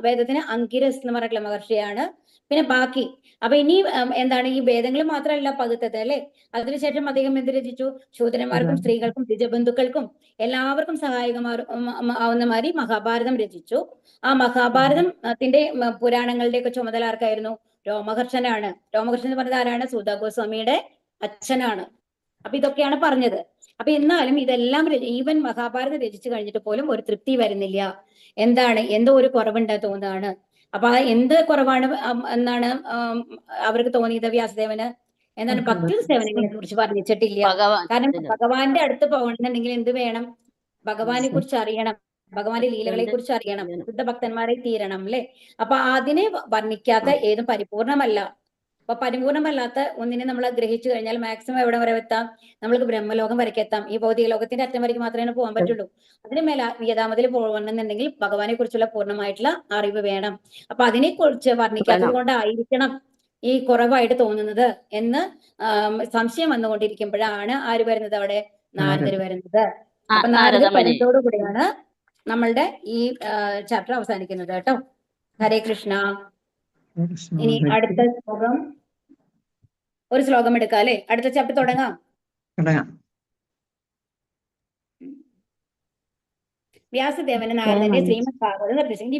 Speaker 1: വേദത്തിന് അങ്കിരസ് എന്ന് പറഞ്ഞിട്ടുള്ള മഹർഷിയാണ്. പിന്നെ ബാക്കി അപ്പൊ ഇനി എന്താണ് ഈ വേദങ്ങൾ മാത്രമല്ല പകുത്തത് അല്ലെ. അതിനുശേഷം അദ്ദേഹം എന്ത് രചിച്ചു? ശൂദ്രന്മാർക്കും സ്ത്രീകൾക്കും ദ്വിജബന്ധുക്കൾക്കും എല്ലാവർക്കും സഹായകമാവുന്ന മാതിരി മഹാഭാരതം രചിച്ചു. ആ മഹാഭാരതത്തിന്റെ പുരാണങ്ങളുടെ ഒക്കെ ചുമതല ആർക്കായിരുന്നു? രോമഹർഷനാണ്. രോമഹർഷൻ എന്ന് പറഞ്ഞത് ആരാണ്? സൂത ഗോസ്വാമിയുടെ അച്ഛനാണ്. അപ്പൊ ഇതൊക്കെയാണ് പറഞ്ഞത്. അപ്പൊ എന്നാലും ഇതെല്ലാം ഈവൻ മഹാഭാരതം രചിച്ചു കഴിഞ്ഞിട്ട് പോലും ഒരു തൃപ്തി വരുന്നില്ല. എന്താണ്? എന്തോ ഒരു കുറവുണ്ട് തോന്നുകയാണ്. അപ്പൊ എന്ത് കുറവാണ് എന്നാണ് അവർക്ക് തോന്നിയത്? വ്യാസദേവന് എന്താണ്? ഭക്തി സേവനങ്ങളെ കുറിച്ച് വർണ്ണിച്ചിട്ടില്ല. കാരണം ഭഗവാന്റെ അടുത്ത് പോകണമെന്നുണ്ടെങ്കിൽ എന്ത് വേണം? ഭഗവാനെ കുറിച്ച് അറിയണം, ഭഗവാന്റെ ലീലകളെ കുറിച്ച് അറിയണം, ശുദ്ധ ഭക്തന്മാരെ തീരണം അല്ലെ. അപ്പൊ അതിനെ വർണ്ണിക്കാത്ത ഏതും പരിപൂർണമല്ല. അപ്പൊ പരിപൂർണമല്ലാത്ത ഒന്നിനെ നമ്മൾ ഗ്രഹിച്ചു കഴിഞ്ഞാൽ മാക്സിമം എവിടെ വരെ എത്താം? നമ്മൾക്ക് ബ്രഹ്മലോകം വരയ്ക്ക് എത്താം. ഈ ഭൗതിക ലോകത്തിന്റെ അറ്റം വരയ്ക്ക് മാത്രമേ പോകാൻ പറ്റുള്ളൂ. അതിന് മേലെ യഥാമതിൽ പോകണമെന്നുണ്ടെങ്കിൽ ഭഗവാനെ കുറിച്ചുള്ള പൂർണ്ണമായിട്ടുള്ള അറിവ് വേണം. അപ്പൊ അതിനെ കുറിച്ച് വർണ്ണിക്കാത്തത് കൊണ്ടായിരിക്കണം ഈ കുറവായിട്ട് തോന്നുന്നത് എന്ന് സംശയം വന്നുകൊണ്ടിരിക്കുമ്പോഴാണ് ആര് വരുന്നത് അവിടെ? നാരദർ വരുന്നത്. അപ്പൊ നാരദ പദത്തോടു കൂടിയാണ് നമ്മളുടെ ഈ ചാപ്റ്റർ അവസാനിക്കുന്നത് കേട്ടോ. ഹരേ കൃഷ്ണ. ഇനി അടുത്ത ശ്ലോകം, ഒരു ശ്ലോകം എടുക്കാം അല്ലെ? അടുത്ത ചാപ്റ്റർ തുടങ്ങാം. വ്യാസദേവന് നാരദന്റെ ശ്രീമദ് ഭാഗവതം നിർദ്ദേശം. ഇനി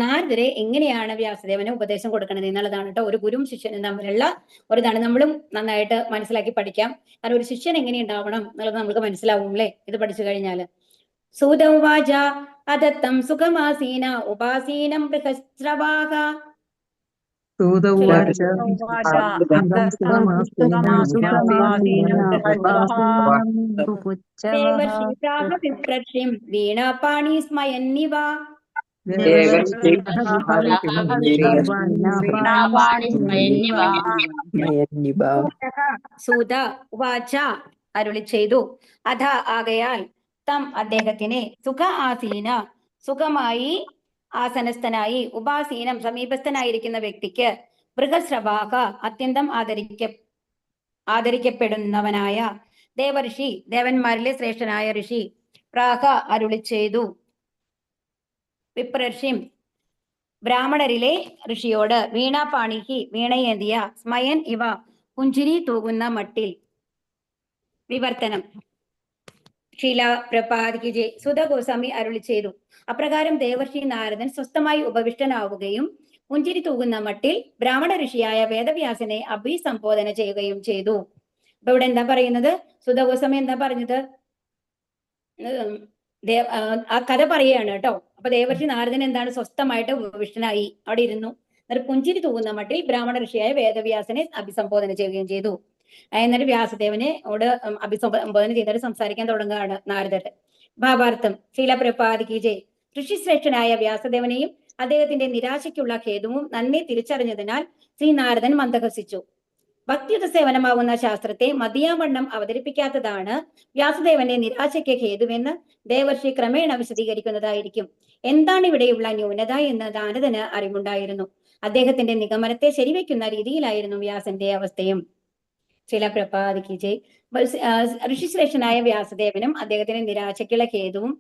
Speaker 1: നാരദരെ എങ്ങനെയാണ് വ്യാസദേവന് ഉപദേശം കൊടുക്കണത് എന്നുള്ളതാണ് കേട്ടോ. ഒരു ഗുരുവും ശിഷ്യനും തമ്മിലുള്ള ഒരിതാണ്. നമ്മളും നന്നായിട്ട് മനസ്സിലാക്കി പഠിക്കാം. കാരണം ഒരു ശിഷ്യൻ എങ്ങനെ ഉണ്ടാവണം എന്നുള്ളത് നമുക്ക് മനസ്സിലാവും അല്ലേ ഇത് പഠിച്ചു കഴിഞ്ഞാല്. സൂത ഉവാച അദത്തം സുഖമാസീന ഉപാസീനം ബൃഹസ്രവാഹ. ദേവർഷി വീണാപാണി സ്മയന്നിവ. സൂത ഉവാച അരുളി ചെയ്തു. അധ ആകയാൽ തം അദ്ദേഹത്തിനെ സുഖ ആസീന സുഖമായി ആസനസ്ഥനായി ഉപാസീനം സമീപസ്ഥനായിരിക്കുന്ന വ്യക്തിക്ക് ബൃഹസ്രവാഹ അത്യന്തം ആദരിക്കപ്പെടുന്നവനായ ദേവർഷി ദേവന്മാരിലെ ശ്രേഷ്ഠനായ ഋഷി പ്രാഹ അരുളി ചെയ്തു. വിപ്രർഷിം ബ്രാഹ്മണരിലെ ഋഷിയോട് വീണാപാണിഹി വീണയേന്തിയ സ്മയൻ ഇവ പുഞ്ചിരി തൂകുന്ന മട്ടിൽ. വിവർത്തനം. ശീല പ്രപാദിക്ക് സുധ ഗോസ്വാമി അരുളി ചെയ്തു. അപ്രകാരം ദേവർഷി നാരദൻ സ്വസ്ഥമായി ഉപവിഷ്ടനാവുകയും പുഞ്ചിരി തൂകുന്ന മട്ടിൽ ബ്രാഹ്മണ ഋഷിയായ വേദവ്യാസനെ അഭിസംബോധന ചെയ്യുകയും ചെയ്തു. അപ്പൊ ഇവിടെ എന്താ പറയുന്നത്? സുധ ഗോസ്വാമി എന്താ പറഞ്ഞത്? ആ കഥ പറയുകയാണ് കേട്ടോ. അപ്പൊ ദേവർഷി നാരദൻ എന്താണ്? സ്വസ്ഥമായിട്ട് ഉപവിഷ്ടനായി അവിടെ ഇരുന്നു. എന്നിട്ട് പുഞ്ചിരി തൂകുന്ന മട്ടിൽ ബ്രാഹ്മണ ഋഷിയായ വേദവ്യാസനെ അഭിസംബോധന ചെയ്യുകയും ചെയ്തു. എന്നിട്ട് വ്യാസദേവനോട് അഭിസംബോധന ചെയ്തിട്ട് സംസാരിക്കാൻ തുടങ്ങുകയാണ് നാരദർ. ഭാവാർത്ഥം. ശീല പ്രപാദിക്ക് ജയ്. ഋഷിശ്രേഷ്ഠനായ വ്യാസദേവനെയും അദ്ദേഹത്തിന്റെ നിരാശയ്ക്കുള്ള ഖേദവും നന്ദി തിരിച്ചറിഞ്ഞതിനാൽ ശ്രീ നാരദൻ മന്ദഹസിച്ചു. ഭക്തിയുത സേവനമാകുന്ന ശാസ്ത്രത്തെ മതിയാവണ്ണം അവതരിപ്പിക്കാത്തതാണ് വ്യാസദേവന്റെ നിരാശയ്ക്ക് ഹേതുവെന്ന് ദേവർഷി ക്രമേണ വിശദീകരിക്കുന്നതായിരിക്കും. എന്താണ് ഇവിടെയുള്ള ന്യൂനത എന്ന് നാരദന് അറിവുണ്ടായിരുന്നു. അദ്ദേഹത്തിന്റെ നിഗമനത്തെ ശരിവെക്കുന്ന രീതിയിലായിരുന്നു വ്യാസന്റെ അവസ്ഥയും. ചില പ്രപാദിക്ക് ജയ്. ഋഷിശ്രേഷ്ഠനായ വ്യാസദേവനും അദ്ദേഹത്തിന്റെ നിരാശയ്ക്കുള്ള ഹേതുവും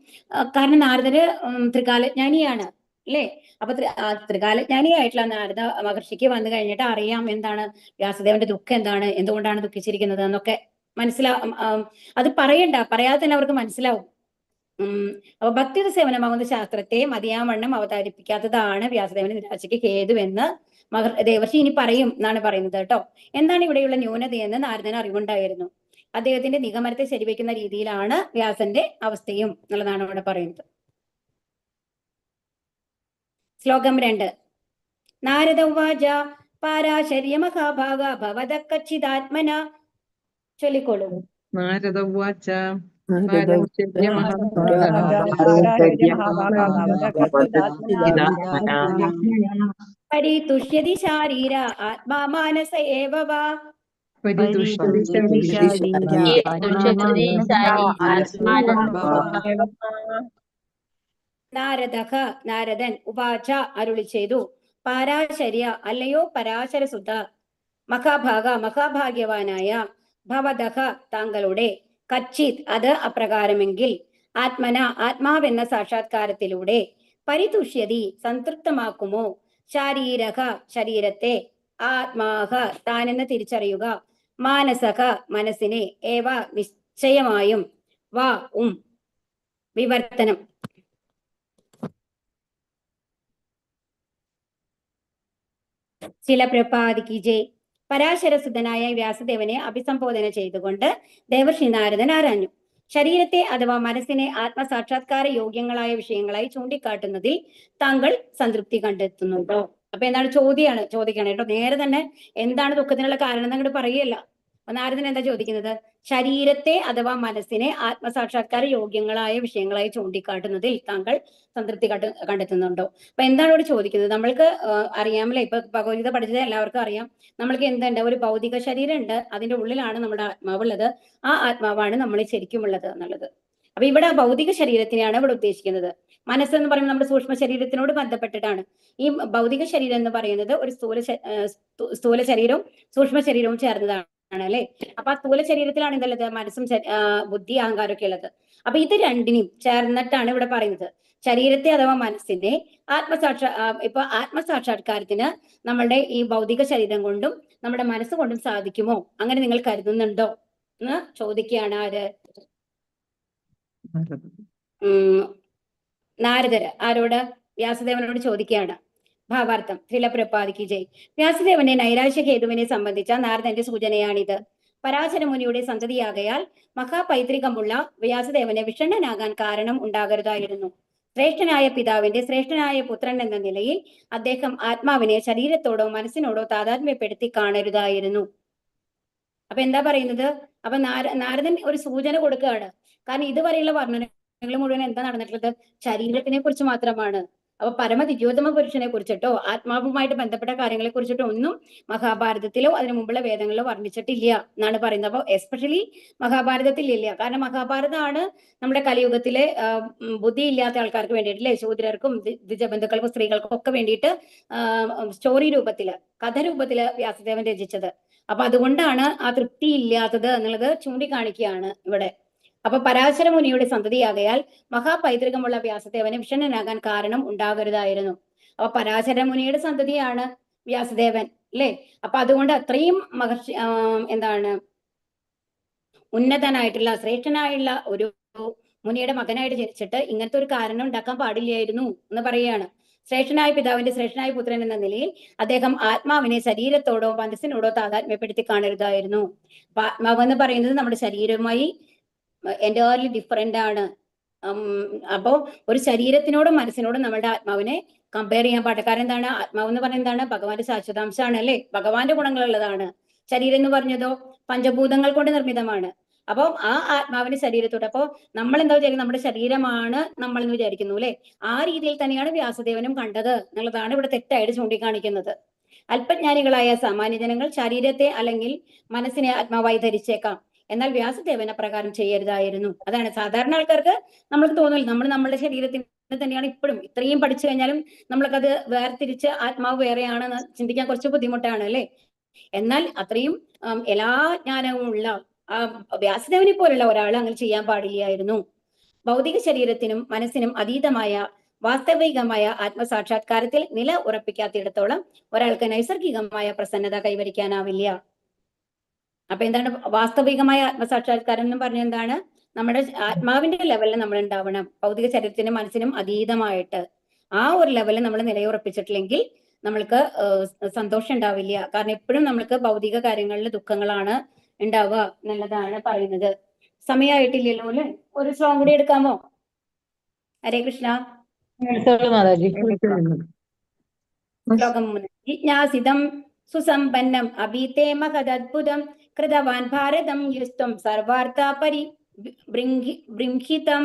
Speaker 1: കാരണം നാരദര് ത്രികാലജ്ഞാനിയാണ് അല്ലേ? അപ്പൊ ത്രികാലജ്ഞാനിയായിട്ടുള്ള നാരദ മഹർഷിക്ക് വന്നു കഴിഞ്ഞിട്ട് അറിയാം എന്താണ് വ്യാസദേവന്റെ ദുഃഖം എന്താണ്, എന്തുകൊണ്ടാണ് ദുഃഖിച്ചിരിക്കുന്നത് എന്നൊക്കെ അത് പറയാതെ തന്നെ അവർക്ക് മനസ്സിലാവും. അപ്പൊ ഭക്തിയുത സേവനമാകുന്ന ശാസ്ത്രത്തെ മതിയാവണ്ണം അവതരിപ്പിക്കാത്തതാണ് വ്യാസദേവന്റെ നിരാശയ്ക്ക് ഹേതുവെന്ന് ദേവർഷി ഇനി പറയും എന്നാണ് പറയുന്നത് കേട്ടോ. എന്താണ് ഇവിടെയുള്ള ന്യൂനതയെന്ന് നാരദന് അറിവുണ്ടായിരുന്നു. അദ്ദേഹത്തിന്റെ നിഗമനത്തെ ശരിവെക്കുന്ന രീതിയിലാണ് വ്യാസന്റെ അവസ്ഥയും എന്നുള്ളതാണ് ഇവിടെ പറയുന്നത്. ശ്ലോകം 2. നാരദ ഉവാച പാരാശര്യ മഹാഭാഗ ഭവത കച്ചിദാത്മന. ചൊല്ലിക്കോളൂ.
Speaker 2: നാരദ ഉവാച
Speaker 1: പരിതുഷ്യതി ശാരീര ആത്മാ മാനസ ഏവ വാ. നാരദഃ നാരദൻ ഉവാച അരുളി ചെയ്തു. പാരാശര്യ അല്ലയോ പരാശരസുത, മഹാഭാഗ മഹാഭാഗ്യവാനായ, ഭവദഃ താങ്കളുടെ, കച്ചിത് അത് അപ്രകാരമെങ്കിൽ, ആത്മന ആത്മാവെന്ന സാക്ഷാത്കാരത്തിലൂടെ, പരിതുഷ്യതി സംതൃപ്തമാക്കുമോ, ശാരീരക ശരീരത്തെ, ആത്മാഹ താനെന്ന് തിരിച്ചറിയുക, മാനസക മനസ്സിനെ, ഏവ നിശ്ചയമായും, വാ വിവർത്തനം. ചില പ്രപാദിക്ക് ജയ്. പരാശരസുതനായ വ്യാസദേവനെ അഭിസംബോധന ചെയ്തുകൊണ്ട് ദേവർഷി നാരദൻ ആരാഞ്ഞു. ശരീരത്തെ അഥവാ മനസ്സിനെ ആത്മസാക്ഷാത്കാര യോഗ്യങ്ങളായ വിഷയങ്ങളായി ചൂണ്ടിക്കാട്ടുന്നതിൽ താങ്കൾ സംതൃപ്തി കണ്ടെത്തുന്നുണ്ടോ? അപ്പൊ എന്താണ് ചോദ്യമാണ് ചോദിക്കണം കേട്ടോ. നേരെ തന്നെ എന്താണ് ദുഃഖത്തിനുള്ള കാരണം എന്നങ്ങോട്ട് പറയല്ല. അപ്പൊ നാരദൻ എന്താ ചോദിക്കുന്നത്? ശരീരത്തെ അഥവാ മനസ്സിനെ ആത്മസാക്ഷാത്കാര യോഗ്യങ്ങളായ വിഷയങ്ങളായി ചൂണ്ടിക്കാട്ടുന്നതിൽ താങ്കൾ സംതൃപ്തി കണ്ടെത്തുന്നുണ്ടോ? അപ്പൊ എന്താണ് ഇവിടെ ചോദിക്കുന്നത്? നമ്മൾക്ക് അറിയാമല്ലേ, ഇപ്പൊ ഭഗവത്ഗീത പഠിച്ചത് എല്ലാവർക്കും അറിയാം. നമ്മൾക്ക് എന്തുണ്ട്? ഒരു ഭൗതിക ശരീരം ഉണ്ട്, അതിന്റെ ഉള്ളിലാണ് നമ്മുടെ ആത്മാവുള്ളത്. ആ ആത്മാവാണ് നമ്മളിൽ ശരിക്കുമുള്ളത് എന്നുള്ളത്. അപ്പൊ ഇവിടെ ഭൗതിക ശരീരത്തിനെയാണ് ഇവിടെ ഉദ്ദേശിക്കുന്നത്. മനസ്സെന്ന് പറയുമ്പോൾ നമ്മുടെ സൂക്ഷ്മ ശരീരത്തിനോട് ബന്ധപ്പെട്ടിട്ടാണ്. ഈ ഭൗതിക ശരീരം എന്ന് പറയുന്നത് ഒരു സ്ഥൂല ശരീരവും സൂക്ഷ്മ ശരീരവും ചേർന്നതാണ് അല്ലെ. അപ്പൊ ആ സ്ഥൂല ശരീരത്തിലാണ് എന്തല്ലത്? മനസ്സും ബുദ്ധി അഹങ്കാരമൊക്കെ ഉള്ളത്. അപ്പൊ ഇത് രണ്ടിനെയും ചേർന്നിട്ടാണ് ഇവിടെ പറയുന്നത്. ശരീരത്തെ അഥവാ മനസ്സിനെ ഇപ്പൊ ആത്മസാക്ഷാത്കാരത്തിന് നമ്മളുടെ ഈ ഭൗതിക ശരീരം കൊണ്ടും നമ്മുടെ മനസ്സ് കൊണ്ടും സാധിക്കുമോ? അങ്ങനെ നിങ്ങൾ കരുതുന്നുണ്ടോ എന്ന് ചോദിക്കുകയാണ് ആര്? നാരദര്. ആരോട്? വ്യാസദേവനോട് ചോദിക്കുകയാണ്. ഭാവാർത്ഥം. ശ്രീലപ്രപാദിക്ക് ജയ്. വ്യാസദേവന്റെ നൈരാശ്യ ഹേതുവിനെ സംബന്ധിച്ച നാരദന്റെ സൂചനയാണിത്. പരാശര മുനിയുടെ സന്തതിയാകയാൽ മഹാപൈതൃകമുള്ള വ്യാസദേവന് വിഷണ്ണനാകാൻ കാരണം ഉണ്ടാകരുതായിരുന്നു. ശ്രേഷ്ഠനായ പിതാവിന്റെ ശ്രേഷ്ഠനായ പുത്രൻ എന്ന നിലയിൽ അദ്ദേഹം ആത്മാവിനെ ശരീരത്തോടോ മനസ്സിനോടോ താതാത്മ്യപ്പെടുത്തി കാണരുതായിരുന്നു. അപ്പൊ എന്താ പറയുന്നത്? അപ്പൊ നാരദൻ ഒരു സൂചന കൊടുക്കുകയാണ്. കാരണം ഇതുവരെയുള്ള വർണ്ണനകൾ മുഴുവൻ എന്താ നടന്നിട്ടുള്ളത്? ശരീരത്തിനെ കുറിച്ച് മാത്രമാണ്. അപ്പൊ പരമദിജ്യോത്തമ പുരുഷനെ കുറിച്ചിട്ടോ ആത്മാവുമായിട്ട് ബന്ധപ്പെട്ട കാര്യങ്ങളെ കുറിച്ചിട്ടോ ഒന്നും മഹാഭാരതത്തിലോ അതിനു മുമ്പുള്ള വേദങ്ങളിലോ വർണ്ണിച്ചിട്ടില്ല എന്നാണ് പറയുന്നത്. അപ്പൊ എസ്പെഷ്യലി മഹാഭാരതത്തിൽ ഇല്ല. കാരണം മഹാഭാരതമാണ് നമ്മുടെ കലിയുഗത്തിലെ ബുദ്ധി ഇല്ലാത്ത ആൾക്കാർക്ക് വേണ്ടിയിട്ട്, അല്ലെ, ശൂദ്രർക്കും ദ്വിജബന്ധുക്കൾക്കും സ്ത്രീകൾക്കും ഒക്കെ വേണ്ടിയിട്ട് സ്റ്റോറി രൂപത്തില്, കഥരൂപത്തില് വ്യാസദേവൻ രചിച്ചത്. അപ്പൊ അതുകൊണ്ടാണ് ആ തൃപ്തി ഇല്ലാത്തത് എന്നുള്ളത് ചൂണ്ടിക്കാണിക്കുകയാണ് ഇവിടെ. അപ്പൊ പരാശര മുനിയുടെ സന്തതിയാകയാൽ മഹാപൈതൃകമുള്ള വ്യാസദേവന് വിഷണ്ണനാകാൻ കാരണം ഉണ്ടാകരുതായിരുന്നു. അപ്പൊ പരാശര മുനിയുടെ സന്തതിയാണ് വ്യാസദേവൻ, അല്ലെ. അപ്പൊ അതുകൊണ്ട് അത്രയും എന്താണ് ഉന്നതനായിട്ടുള്ള ശ്രേഷ്ഠനായുള്ള ഒരു മുനിയുടെ മകനായിട്ട് ജനിച്ചിട്ട് ഇങ്ങനത്തെ ഒരു കാരണം ഉണ്ടാക്കാൻ പാടില്ലായിരുന്നു എന്ന് പറയുകയാണ്. ശ്രേഷ്ഠനായ പിതാവിന്റെ ശ്രേഷ്ഠനായ പുത്രൻ എന്ന നിലയിൽ അദ്ദേഹം ആത്മാവിനെ ശരീരത്തോടോ മനസ്സിനോടോ താതാത്മ്യപ്പെടുത്തി കാണരുതായിരുന്നു. അപ്പൊ ആത്മാവ് എന്ന് പറയുന്നത് നമ്മുടെ ശരീരവുമായി എൻറ്റയർലി ഡിഫറെന്റ് ആണ്. അപ്പോ ഒരു ശരീരത്തിനോടും മനസ്സിനോടും നമ്മുടെ ആത്മാവിനെ കമ്പയർ ചെയ്യാൻ പാടില്ല. കാരണം എന്താണ്? ആത്മാവ് എന്ന് പറയുന്നത് എന്താണ്? ഭഗവാന്റെ ശാശ്വതാംശമാണ്, അല്ലെ. ഭഗവാന്റെ ഗുണങ്ങളുള്ളതാണ്. ശരീരം എന്ന് പറഞ്ഞതോ പഞ്ചഭൂതങ്ങൾ കൊണ്ട് നിർമ്മിതമാണ്. അപ്പോൾ ആ ആത്മാവിന്റെ ശരീരത്തോട്, അപ്പോ നമ്മൾ എന്താ വിചാരിക്കുന്നത്? നമ്മുടെ ശരീരമാണ് നമ്മൾ എന്ന് വിചാരിക്കുന്നു, അല്ലെ. ആ രീതിയിൽ തന്നെയാണ് വ്യാസദേവനും കണ്ടത് എന്നുള്ളതാണ് ഇവിടെ തെറ്റായിട്ട് ചൂണ്ടിക്കാണിക്കുന്നത്. അല്പജ്ഞാനികളായ സാമാന്യ ജനങ്ങൾ ശരീരത്തെ അല്ലെങ്കിൽ മനസ്സിനെ ആത്മാവായി ധരിച്ചേക്കാം. എന്നാൽ വ്യാസദേവൻ അപ്രകാരം ചെയ്യരുതായിരുന്നു. അതാണ് സാധാരണ ആൾക്കാർക്ക് നമ്മൾക്ക് തോന്നില്ല, നമ്മളുടെ ശരീരത്തിന് തന്നെയാണ് ഇപ്പോഴും ഇത്രയും പഠിച്ചു കഴിഞ്ഞാലും നമ്മൾക്കത് വേർതിരിച്ച് ആത്മാവ് വേറെയാണെന്ന് ചിന്തിക്കാൻ കുറച്ച് ബുദ്ധിമുട്ടാണ്, അല്ലെ. എന്നാൽ അത്രയും എല്ലാ ജ്ഞാനവും ഉള്ള വ്യാസദേവനെ പോലുള്ള ഒരാൾ അങ്ങനെ ചെയ്യാൻ പാടില്ലായിരുന്നു. ഭൗതിക ശരീരത്തിനും മനസ്സിനും അതീതമായ വാസ്തവികമായ ആത്മസാക്ഷാത്കാരത്തിൽ നില ഉറപ്പിക്കാത്തിടത്തോളം ഒരാൾക്ക് നൈസർഗികമായ പ്രസന്നത കൈവരിക്കാനാവില്ല. അപ്പൊ എന്താണ് വാസ്തവികമായ ആത്മസാക്ഷാത്കാരം എന്ന് പറഞ്ഞ എന്താണ്? നമ്മുടെ ആത്മാവിന്റെ ലെവലിൽ നമ്മൾ ഉണ്ടാവണം. ഭൗതിക ശരീരത്തിനും മനസ്സിനും അതീതമായിട്ട് ആ ഒരു ലെവലിൽ നമ്മൾ നിലയുറപ്പിച്ചിട്ടില്ലെങ്കിൽ നമ്മൾക്ക് സന്തോഷം ഉണ്ടാവില്ല. കാരണം എപ്പോഴും നമ്മൾക്ക് ഭൗതിക കാര്യങ്ങളിൽ ദുഃഖങ്ങളാണ് ഉണ്ടാവുക എന്നുള്ളതാണ് പറയുന്നത്. സമയമായിട്ടില്ലല്ലോ, അല്ലെ. ഒരു ശ്ലോകം കൂടി എടുക്കാമോ? ഹരേ കൃഷ്ണ. ശ്ലോകം 3. ജിജ്ഞാസിതം സുസമ്പന്നം അഭീതേ മഹദദ്ഭുതം കൃതവാൻ ഭാരതം യുസ്ത്വം സർവാർത്ഥ പരിബൃംഹിതം.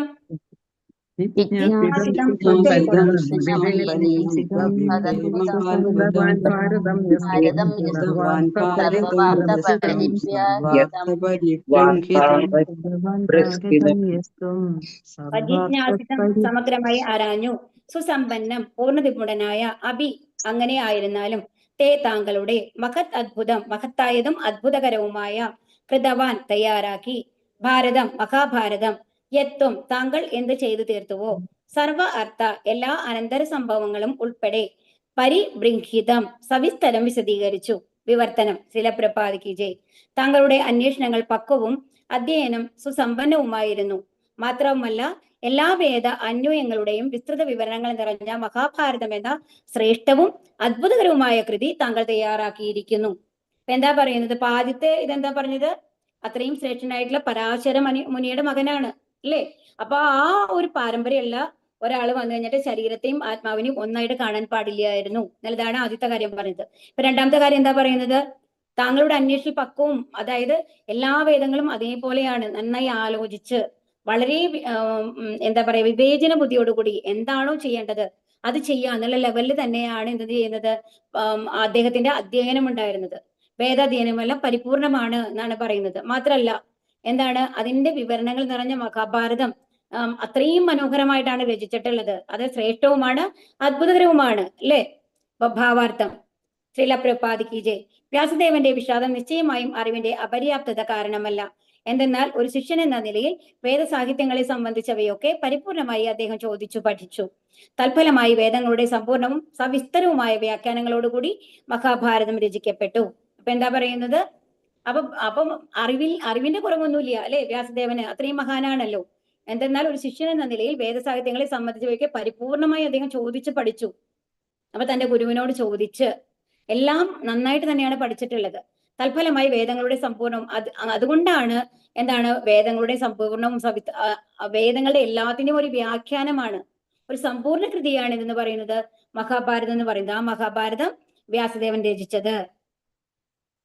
Speaker 1: സമഗ്രമായി ആരാഞ്ഞു. സുസമ്പന്നം പൂർണ്ണതിപുടനായ അഭി അങ്ങനെ ആയിരുന്നാലും തേ താങ്കളുടെ മഹത്തായതും അത്ഭുതകരവുമായ കൃതവാൻ തയ്യാറാക്കി ഭാരതം മഹാഭാരതം യത്വം താങ്കൾ എന്ത് ചെയ്തു തീർത്തുവോ സർവ അർത്ഥ എല്ലാ അനന്തര സംഭവങ്ങളും ഉൾപ്പെടെ പരിബൃംഹിതം സവിസ്തരം വിശദീകരിച്ചു. വിവർത്തനം. ശ്രീലപ്രപാദിക്ക് ജയ്. താങ്കളുടെ അന്വേഷണങ്ങൾ പക്വവും അധ്യയനം സുസമ്പന്നവുമായിരുന്നു. മാത്രവുമല്ല എല്ലാ വേദ അന്വയങ്ങളുടെയും വിസ്തൃത വിവരണങ്ങൾ നിറഞ്ഞ മഹാഭാരതം എന്ന ശ്രേഷ്ഠവും അത്ഭുതകരവുമായ കൃതി താങ്കൾ തയ്യാറാക്കിയിരിക്കുന്നു. എന്താ പറയുന്നത്? ഇപ്പൊ ആദ്യത്തെ ഇതെന്താ പറഞ്ഞത്? അത്രയും ശ്രേഷ്ഠനായിട്ടുള്ള പരാശര മുനിയുടെ മകനാണ്, അല്ലേ. അപ്പൊ ആ ഒരു പാരമ്പര്യമുള്ള ഒരാൾ വന്നു കഴിഞ്ഞിട്ട് ശരീരത്തെയും ആത്മാവിനെയും ഒന്നായിട്ട് കാണാൻ പാടില്ലായിരുന്നു എന്നുള്ളതാണ് ആദ്യത്തെ കാര്യം പറഞ്ഞത്. ഇപ്പൊ രണ്ടാമത്തെ കാര്യം എന്താ പറയുന്നത്? താങ്കളുടെ അന്വേഷണ പക്വവും, അതായത് എല്ലാ വേദങ്ങളും അതേപോലെയാണ്, നന്നായി ആലോചിച്ച് വളരെ എന്താ പറയാ, വിവേചന ബുദ്ധിയോടുകൂടി എന്താണോ ചെയ്യേണ്ടത് അത് ചെയ്യുക എന്നുള്ള ലെവലിൽ തന്നെയാണ് എന്ത് ചെയ്യുന്നത്, അദ്ദേഹത്തിന്റെ അധ്യയനം ഉണ്ടായിരുന്നത്. വേദാധ്യയനമെല്ലാം പരിപൂർണമാണ് എന്നാണ് പറയുന്നത്. മാത്രല്ല എന്താണ്, അതിന്റെ വിവരണങ്ങൾ നിറഞ്ഞ മഹാഭാരതം അത്രയും മനോഹരമായിട്ടാണ് രചിച്ചിട്ടുള്ളത്. അത് ശ്രേഷ്ഠവുമാണ്, അത്ഭുതകരവുമാണ് അല്ലെ. ഭാവാർത്ഥം. ശ്രീല പ്രഭുപാദിക്ക് ജയ്. വ്യാസദേവന്റെ വിഷാദം നിശ്ചയമായും അറിവിന്റെ അപര്യാപ്തത കാരണമല്ല. എന്തെന്നാൽ ഒരു ശിഷ്യൻ എന്ന നിലയിൽ വേദസാഹിത്യങ്ങളെ സംബന്ധിച്ചവയൊക്കെ പരിപൂർണമായി അദ്ദേഹം ചോദിച്ചു പഠിച്ചു. തൽഫലമായി വേദങ്ങളുടെ സമ്പൂർണവും സവിസ്തരവുമായ വ്യാഖ്യാനങ്ങളോടുകൂടി മഹാഭാരതം രചിക്കപ്പെട്ടു. അപ്പൊ എന്താ പറയുന്നത്, അപ്പം അറിവിന്റെ കുറവൊന്നുമില്ല അല്ലെ വ്യാസദേവന്, അത്രയും മഹാനാണല്ലോ. എന്തെന്നാൽ ഒരു ശിഷ്യൻ എന്ന നിലയിൽ വേദസാഹിത്യങ്ങളെ സംബന്ധിച്ചവയൊക്കെ പരിപൂർണമായി അദ്ദേഹം ചോദിച്ചു പഠിച്ചു. അപ്പൊ തന്റെ ഗുരുവിനോട് ചോദിച്ച് എല്ലാം നന്നായിട്ട് തന്നെയാണ് പഠിച്ചിട്ടുള്ളത്. തൽഫലമായി വേദങ്ങളുടെ സമ്പൂർണ്ണവും അതുകൊണ്ടാണ് എന്താണ്, വേദങ്ങളുടെ സമ്പൂർണവും വേദങ്ങളുടെ എല്ലാത്തിന്റെയും ഒരു വ്യാഖ്യാനമാണ്, ഒരു സമ്പൂർണ്ണ കൃതിയാണ് ഇതെന്ന് പറയുന്നത് മഹാഭാരതം എന്ന് പറയുന്നത്. ആ മഹാഭാരതം വ്യാസദേവൻ രചിച്ചത്.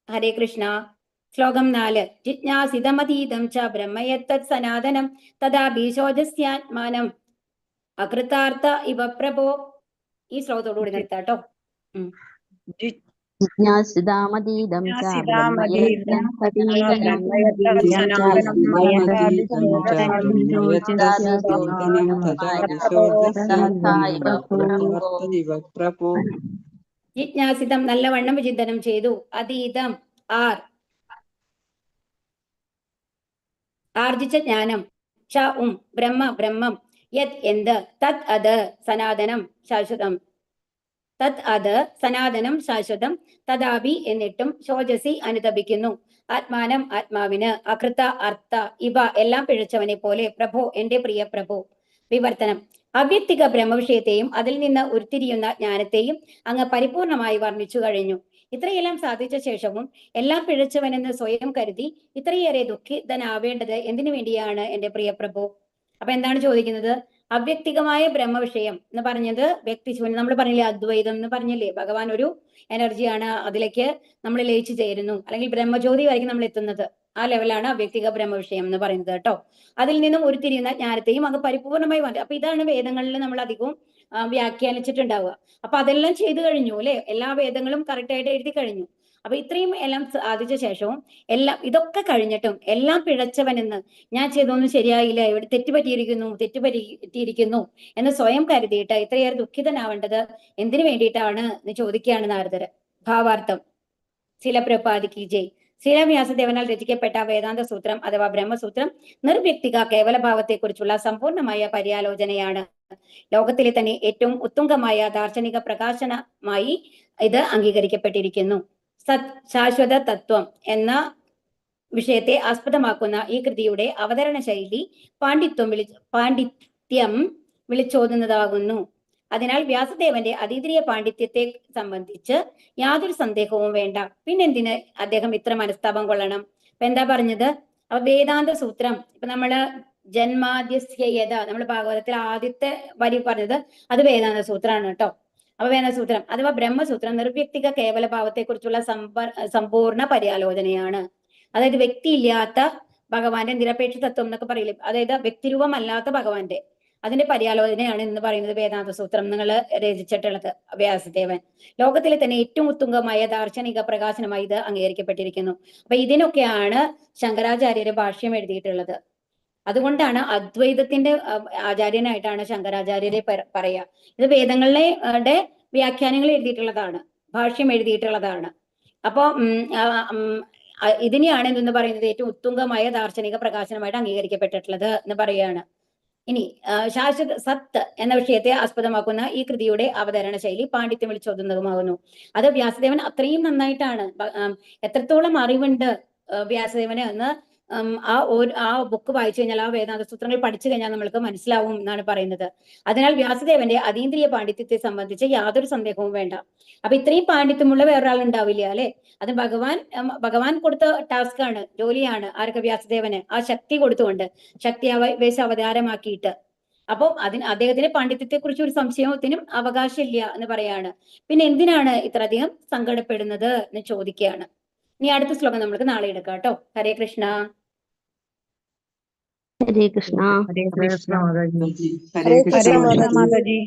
Speaker 1: ഹരേ കൃഷ്ണ. ശ്ലോകം 4. ജിജ്ഞാസിതമതീതം ച ബ്രഹ്മയത്തത് സനാതനം തഥാപി ശോചസ്യാത്മാനം അകൃതാർത്ഥ ഇവ പ്രഭോ. ഈ ശ്ലോകത്തോടുകൂടി നിർത്താട്ടോ.
Speaker 3: ജിജ്ഞാസിതാമതീതം ച
Speaker 2: ജിജ്ഞാസിതാമതീതം
Speaker 3: ബ്രഹ്മയത്തത്
Speaker 1: ജിജ്ഞാസിതം നല്ലവണ്ണം വിചിന്തനം ചെയ്തു. അതീതം ആർജിച്ച ജ്ഞാനം, ബ്രഹ്മം, യത് എന്ത്, തത് അത്, സനാതനം ശാശ്വതം, തഥാപി എന്നിട്ടും, ശോചസി അനുതപിക്കുന്നു, ആത്മാനം ആത്മാവിന്, അകൃത അർത്ഥ ഇവ എല്ലാം പിഴച്ചവനെ പോലെ, പ്രഭോ എന്റെ പ്രിയ പ്രഭോ. വിവർത്തനം. അവ്യക്തിക ബ്രഹ്മവിഷയത്തെയും അതിൽ നിന്ന് ഉരുത്തിരിയുന്ന ജ്ഞാനത്തെയും അങ്ങ് പരിപൂർണമായി വർണ്ണിച്ചു കഴിഞ്ഞു. ഇത്രയെല്ലാം സാധിച്ച ശേഷവും എല്ലാം പിഴച്ചവനെന്ന് സ്വയം കരുതി ഇത്രയേറെ ദുഃഖിതനാവേണ്ടത് എന്തിനു വേണ്ടിയാണ് എന്റെ പ്രിയ പ്രഭു. അപ്പൊ എന്താണ് ചോദിക്കുന്നത്, അവ്യക്തികമായ ബ്രഹ്മവിഷയം എന്ന് പറഞ്ഞത് വ്യക്തിശൂന്യം. നമ്മൾ പറഞ്ഞില്ലേ അദ്വൈതം എന്ന് പറഞ്ഞില്ലേ, ഭഗവാൻ ഒരു എനർജിയാണ്, അതിലേക്ക് നമ്മൾ ലയിച്ചു ചേരുന്നു, അല്ലെങ്കിൽ ബ്രഹ്മജ്യോതി വരെയും നമ്മൾ എത്തുന്നത്. ആ ലെവലാണ് അവ്യക്തിക ബ്രഹ്മവിഷയം എന്ന് പറയുന്നത് കേട്ടോ. അതിൽ നിന്നും ഉരുത്തിരിയുന്ന ജ്ഞാനത്തെയും അത് പരിപൂർണമായി വന്നു. അപ്പൊ ഇതാണ് വേദങ്ങളിൽ നമ്മൾ അധികവും വ്യാഖ്യാനിച്ചിട്ടുണ്ടാവുക. അപ്പൊ അതെല്ലാം ചെയ്തു കഴിഞ്ഞു അല്ലെ, എല്ലാ വേദങ്ങളും കറക്റ്റ് ആയിട്ട് എഴുതി കഴിഞ്ഞു. അപ്പൊ ഇത്രയും എല്ലാം സാധിച്ച ശേഷവും എല്ലാം ഇതൊക്കെ കഴിഞ്ഞിട്ടും എല്ലാം പിഴച്ചവനെന്ന്, ഞാൻ ചെയ്തൊന്നും ശരിയായില്ല, ഇവിടെ തെറ്റുപറ്റിയിരിക്കുന്നു എന്ന് സ്വയം കരുതിയിട്ട് ഇത്രയേറെ ദുഃഖിതനാവേണ്ടത് എന്തിനു വേണ്ടിയിട്ടാണ് എന്ന് ചോദിക്കുകയാണ് നാരദര്. ഭാവാർത്ഥം. ശില പ്രഭുപാദിക്ക് ജയ്. ശ്രീലവ്യാസദേവനാൽ രചിക്കപ്പെട്ട വേദാന്ത സൂത്രം അഥവാ ബ്രഹ്മസൂത്രം നിർവ്യക്തിക കേവലഭാവത്തെ കുറിച്ചുള്ള സമ്പൂർണമായ പര്യാലോചനയാണ്. ലോകത്തിലെ തന്നെ ഏറ്റവും ഉത്തുംഗമായ ദാർശനിക പ്രകാശനമായി ഇത് അംഗീകരിക്കപ്പെട്ടിരിക്കുന്നു. ശാശ്വത തത്വം എന്ന വിഷയത്തെ ആസ്പദമാക്കുന്ന ഈ കൃതിയുടെ അവതരണ ശൈലി പാണ്ഡിത്യം വിളിച്ചോതുന്നതാകുന്നു. അതിനാൽ വ്യാസദേവന്റെ അതീന്ദ്രിയ പാണ്ഡിത്യത്തെ സംബന്ധിച്ച് യാതൊരു സന്ദേഹവും വേണ്ട. പിന്നെന്തിന് അദ്ദേഹം ഇത്ര മനസ്താപം കൊള്ളണം? അപ്പൊ എന്താ പറഞ്ഞത്, അപ്പൊ വേദാന്ത സൂത്രം, ഇപ്പൊ നമ്മള് ജന്മാദ്യസ്യത, നമ്മൾ ഭാഗവതത്തിൽ ആദ്യത്തെ വരി പറഞ്ഞത് അത് വേദാന്ത സൂത്രമാണ് കേട്ടോ. അപ്പൊ വേദാന്ത സൂത്രം അഥവാ ബ്രഹ്മസൂത്രം നിർവ്യക്തിക കേവല ഭാവത്തെ കുറിച്ചുള്ള സമ്പൂർണ്ണ പര്യാലോചനയാണ്. അതായത് വ്യക്തിയില്ലാത്ത ഭഗവാന്റെ നിരപേക്ഷ തത്വം എന്നൊക്കെ പറയില്ലേ, അതായത് വ്യക്തിരൂപമല്ലാത്ത ഭഗവാന്റെ അതിന്റെ പര്യാലോചനയാണ് എന്ന് പറയുന്നത് വേദാന്ത സൂത്രം നിങ്ങൾ രചിച്ചിട്ടുള്ളത് വ്യാസദേവൻ. ലോകത്തിലെ തന്നെ ഏറ്റവും ഉത്തുംഗമായ ദാർശനിക പ്രകാശനമായി ഇത് അംഗീകരിക്കപ്പെട്ടിരിക്കുന്നു. അപ്പൊ ഇതിനൊക്കെയാണ് ശങ്കരാചാര്യര് ഭാഷ്യം എഴുതിയിട്ടുള്ളത്. അതുകൊണ്ടാണ് അദ്വൈതത്തിന്റെ ആചാര്യനായിട്ടാണ് ശങ്കരാചാര്യരെ പറയാ. ഇത് വേദങ്ങളുടെ വ്യാഖ്യാനങ്ങൾ എഴുതിയിട്ടുള്ളതാണ്, ഭാഷ്യം എഴുതിയിട്ടുള്ളതാണ്. അപ്പോ ഇതിനെയാണ് എന്ന് പറയുന്നത് ഏറ്റവും ഉത്തുംഗമായ ദാർശനിക പ്രകാശനമായിട്ട് അംഗീകരിക്കപ്പെട്ടിട്ടുള്ളത് എന്ന് പറയുകയാണ്. ഇനി ശാശ്വത സത്ത് എന്ന വിഷയത്തെ ആസ്പദമാക്കുന്ന ഈ കൃതിയുടെ അവതരണ ശൈലി പാണ്ഡിത്യം വിളിച്ചോതുന്നതുമാകുന്നു. അത് വ്യാസദേവൻ അത്രയും നന്നായിട്ടാണ്, എത്രത്തോളം അറിവുണ്ട് വ്യാസദേവന് എന്ന് ആ ബുക്ക് വായിച്ചു കഴിഞ്ഞാൽ, ആ വേദാന്ത സൂത്രങ്ങൾ പഠിച്ചു കഴിഞ്ഞാൽ നമ്മൾക്ക് മനസ്സിലാവും എന്നാണ് പറയുന്നത്. അതിനാൽ വ്യാസദേവന്റെ അതീന്ദ്രിയ പാണ്ഡിത്യത്തെ സംബന്ധിച്ച് യാതൊരു സന്ദേഹവും വേണ്ട. അപ്പൊ ഇത്രയും പാണ്ഡിത്യമുള്ള വേറൊരാൾ ഉണ്ടാവില്ല അല്ലെ. അത് ഭഗവാൻ കൊടുത്ത ടാസ്ക് ആണ്, ജോലിയാണ്. ആർക്ക്? വ്യാസദേവന്. ആ ശക്തി കൊടുത്തുകൊണ്ട്, ശക്തി ആവേശ അവതാരമാക്കിയിട്ട്. അപ്പം അദ്ദേഹത്തിന്റെ പാണ്ഡിത്യത്തെ കുറിച്ച് ഒരു സംശയത്തിനും അവകാശമില്ല എന്ന് പറയാണ്. പിന്നെ എന്തിനാണ് ഇത്രയധികം സങ്കടപ്പെടുന്നത് എന്ന് ചോദിക്കുകയാണ്. ഇനി അടുത്ത ശ്ലോകം നമുക്ക് നാളെ എടുക്കാം കേട്ടോ. ഹരേ കൃഷ്ണ.
Speaker 3: ഹരേ കൃഷ്ണ.
Speaker 2: ഹരേ കൃഷ്ണ മാതാജി.
Speaker 4: ഹരേ കൃഷ്ണ മാതാജി.